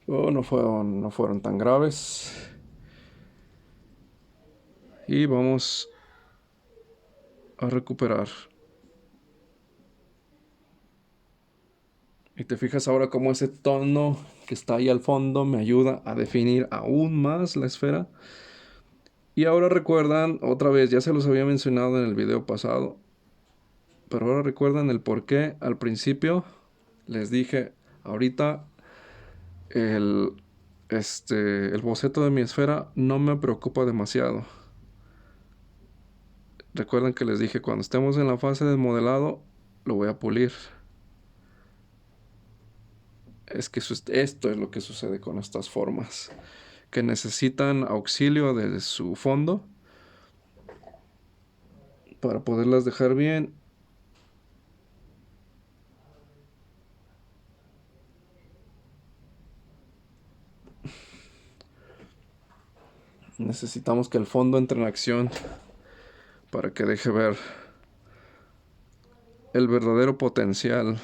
pero no fueron tan graves. Y vamos a recuperar. Y te fijas ahora cómo ese tono que está ahí al fondo me ayuda a definir aún más la esfera. Y ahora recuerdan, otra vez, ya se los había mencionado en el video pasado, pero ahora recuerdan el por qué al principio les dije, ahorita el, el boceto de mi esfera no me preocupa demasiado. Recuerden que les dije, cuando estemos en la fase de modelado, lo voy a pulir. Es que esto es lo que sucede con estas formas, que necesitan auxilio de su fondo para poderlas dejar bien. Necesitamos que el fondo entre en acción para que deje ver el verdadero potencial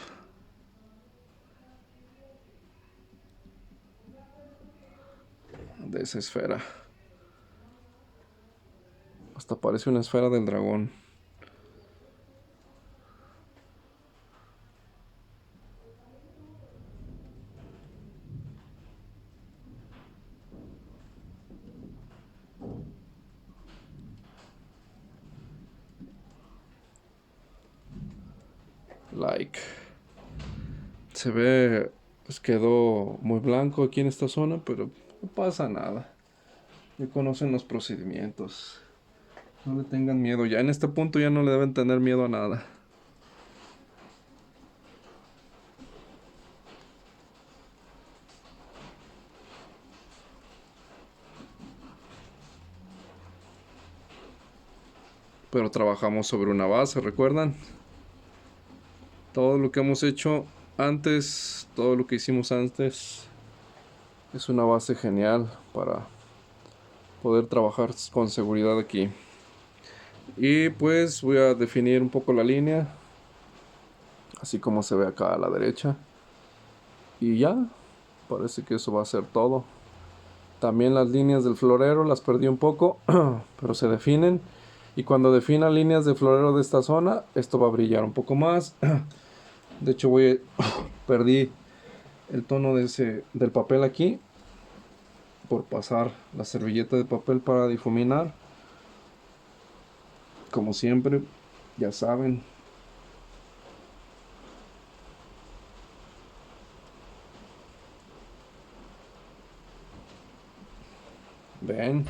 de esa esfera. Hasta parece una esfera del dragón. Like. Se ve, pues quedó muy blanco aquí en esta zona, pero no pasa nada. Ya conocen los procedimientos. No le tengan miedo. Ya en este punto ya no le deben tener miedo a nada. Pero trabajamos sobre una base, ¿recuerdan? Todo lo que hemos hecho antes, todo lo que hicimos antes, es una base genial para poder trabajar con seguridad aquí. Y pues voy a definir un poco la línea, así como se ve acá a la derecha. Y ya, parece que eso va a ser todo. También las líneas del florero las perdí un poco, pero se definen. Y cuando defina líneas de florero de esta zona, esto va a brillar un poco más. De hecho, perdí el tono del papel aquí por pasar la servilleta de papel para difuminar. Como siempre, Ya saben. Ven.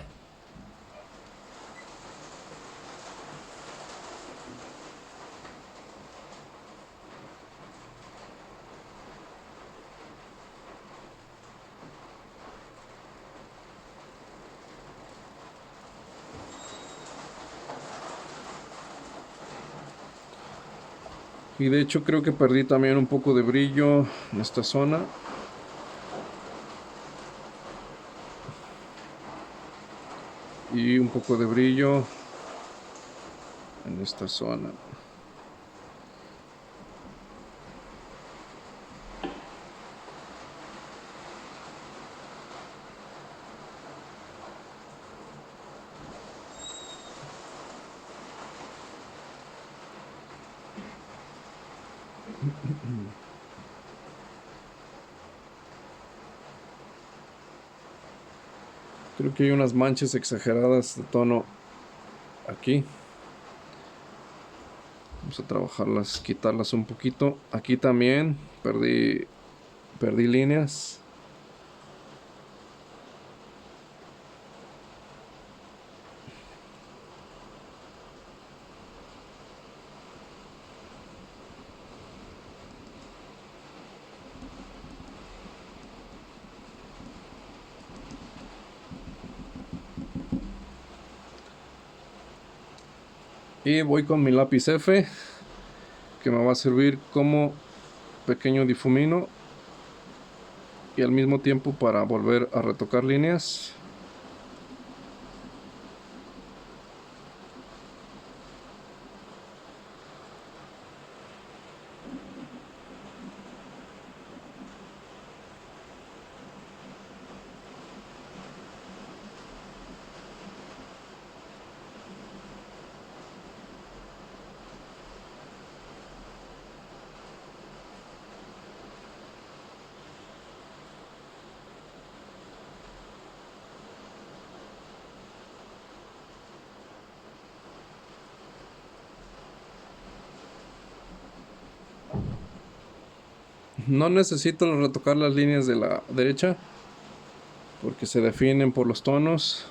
Y de hecho creo que perdí también un poco de brillo en esta zona. Y un poco de brillo en esta zona. Creo que hay unas manchas exageradas de tono aquí. Vamos a trabajarlas, quitarlas un poquito. Aquí también perdí líneas. Y voy con mi lápiz F, que me va a servir como pequeño difumino y al mismo tiempo para volver a retocar líneas. No necesito retocar las líneas de la derecha porque se definen por los tonos.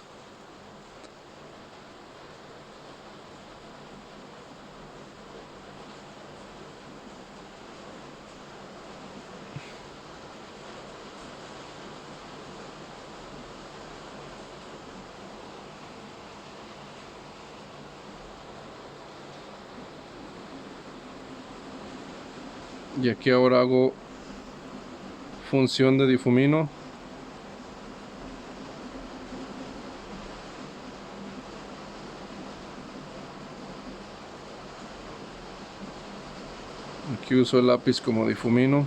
Y aquí ahora hago función de difumino. Aquí uso el lápiz como difumino.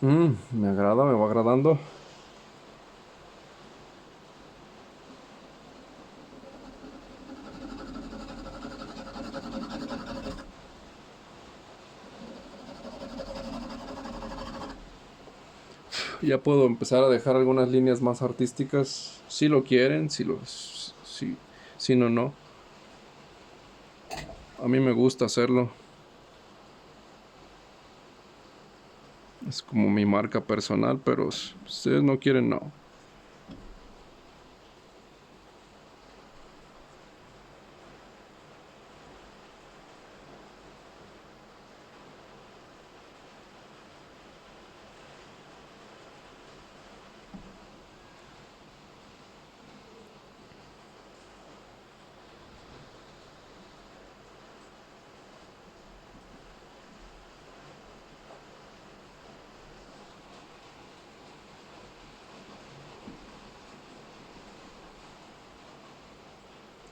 Me agrada, me va agradando. Ya puedo empezar a dejar algunas líneas más artísticas, si lo quieren, si no, no. A mí me gusta hacerlo. Es como mi marca personal, pero si ustedes no quieren, no.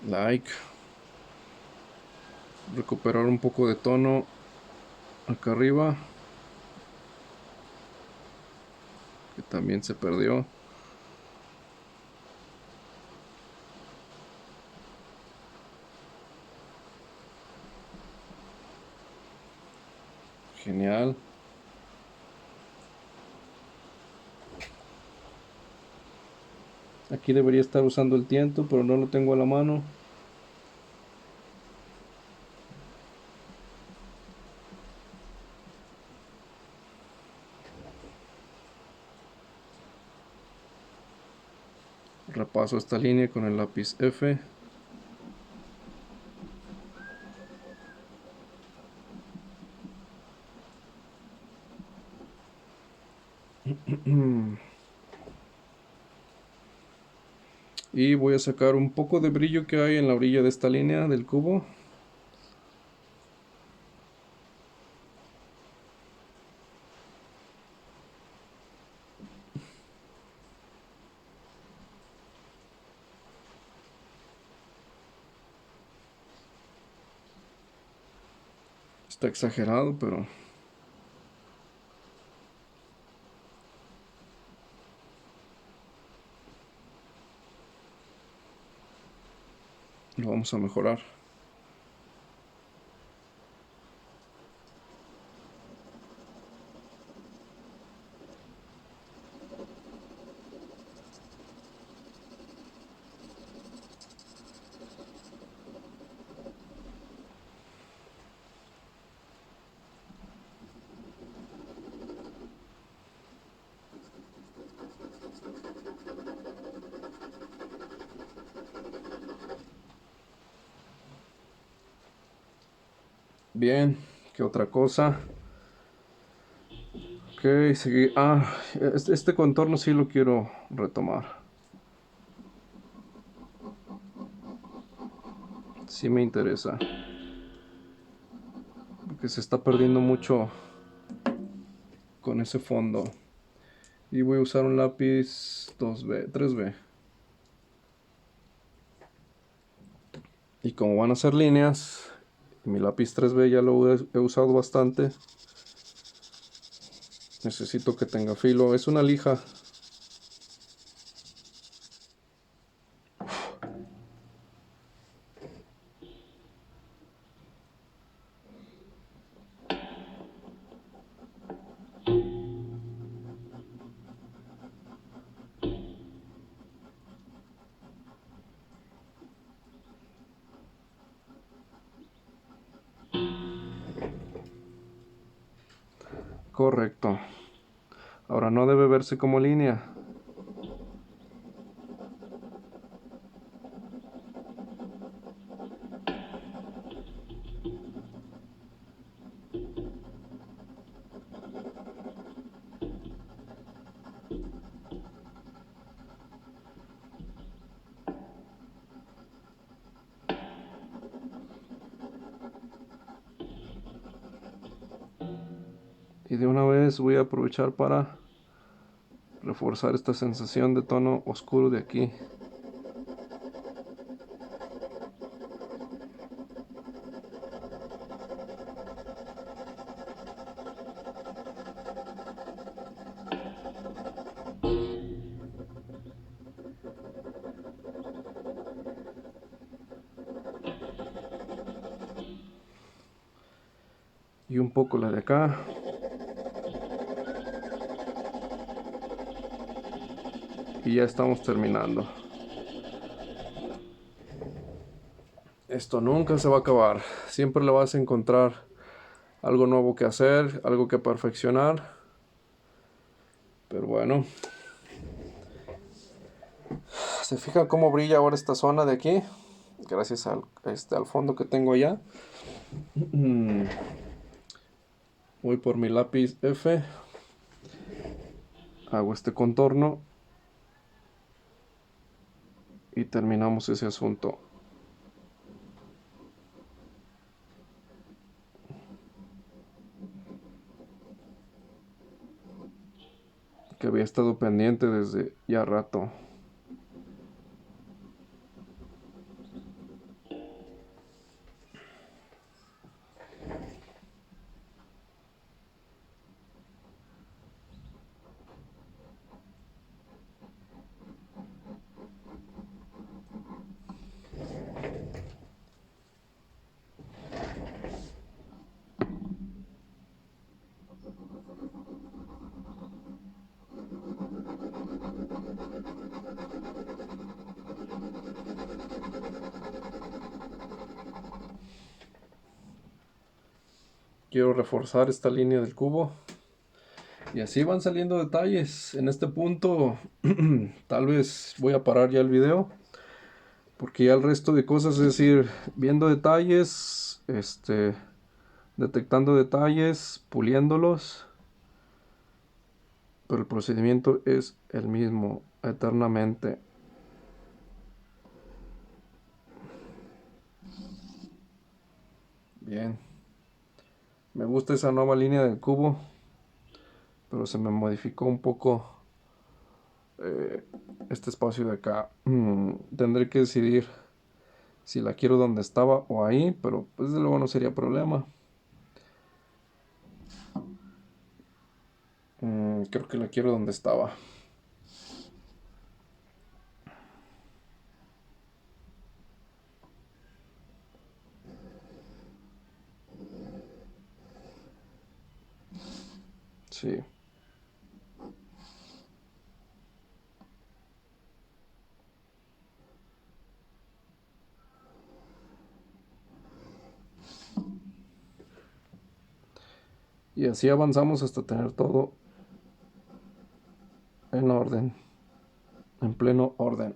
Like. Recuperar un poco de tono acá arriba, que también se perdió. Genial. Aquí debería estar usando el tiento, pero no lo tengo a la mano. Repaso esta línea con el lápiz F. Y voy a sacar un poco de brillo que hay en la orilla de esta línea del cubo. Está exagerado, pero lo vamos a mejorar. Bien, ¿qué otra cosa? Ok, seguí. Este contorno sí lo quiero retomar. Sí me interesa. Porque se está perdiendo mucho con ese fondo. Y voy a usar un lápiz 2B, 3B. Y como van a ser líneas, mi lápiz 3B ya lo he usado bastante. Necesito que tenga filo. Es una lija. Correcto. Ahora no debe verse como línea. Y de una vez voy a aprovechar para reforzar esta sensación de tono oscuro de aquí. y un poco la de acá. Y ya estamos terminando. Esto nunca se va a acabar. Siempre le vas a encontrar algo nuevo que hacer, algo que perfeccionar. Pero bueno. ¿Se fijan cómo brilla ahora esta zona de aquí? Gracias al fondo que tengo allá. Voy por mi lápiz F. Hago este contorno. Y terminamos ese asunto. Que había estado pendiente desde ya rato. Quiero reforzar esta línea del cubo. Y así van saliendo detalles. En este punto tal vez voy a parar ya el video. Porque ya el resto de cosas, es decir, viendo detalles, detectando detalles, puliéndolos. Pero el procedimiento es el mismo eternamente. Bien. Me gusta esa nueva línea del cubo. Pero se me modificó un poco este espacio de acá. Tendré que decidir si la quiero donde estaba o ahí. Pero pues desde luego no sería problema. Creo que la quiero donde estaba. Sí. Y así avanzamos hasta tener todo en orden. En pleno orden.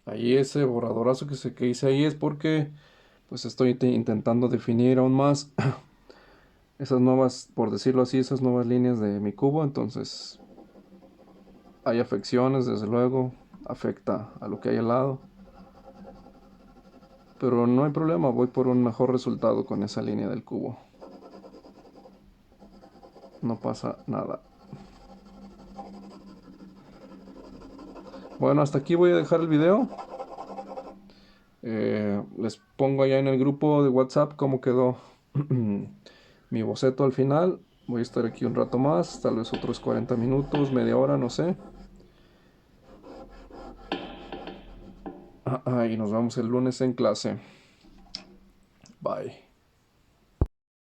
Ahí ese borradorazo que hice ahí es porque pues estoy intentando definir aún más esas nuevas, por decirlo así, esas nuevas líneas de mi cubo. Entonces hay afecciones, desde luego, afecta a lo que hay al lado. Pero no hay problema, voy por un mejor resultado con esa línea del cubo. No pasa nada. Bueno, hasta aquí voy a dejar el video. Les pongo allá en el grupo de WhatsApp cómo quedó mi boceto al final. Voy a estar aquí un rato más, tal vez otros 40 minutos, media hora, no sé. Y nos vemos el lunes en clase. Bye.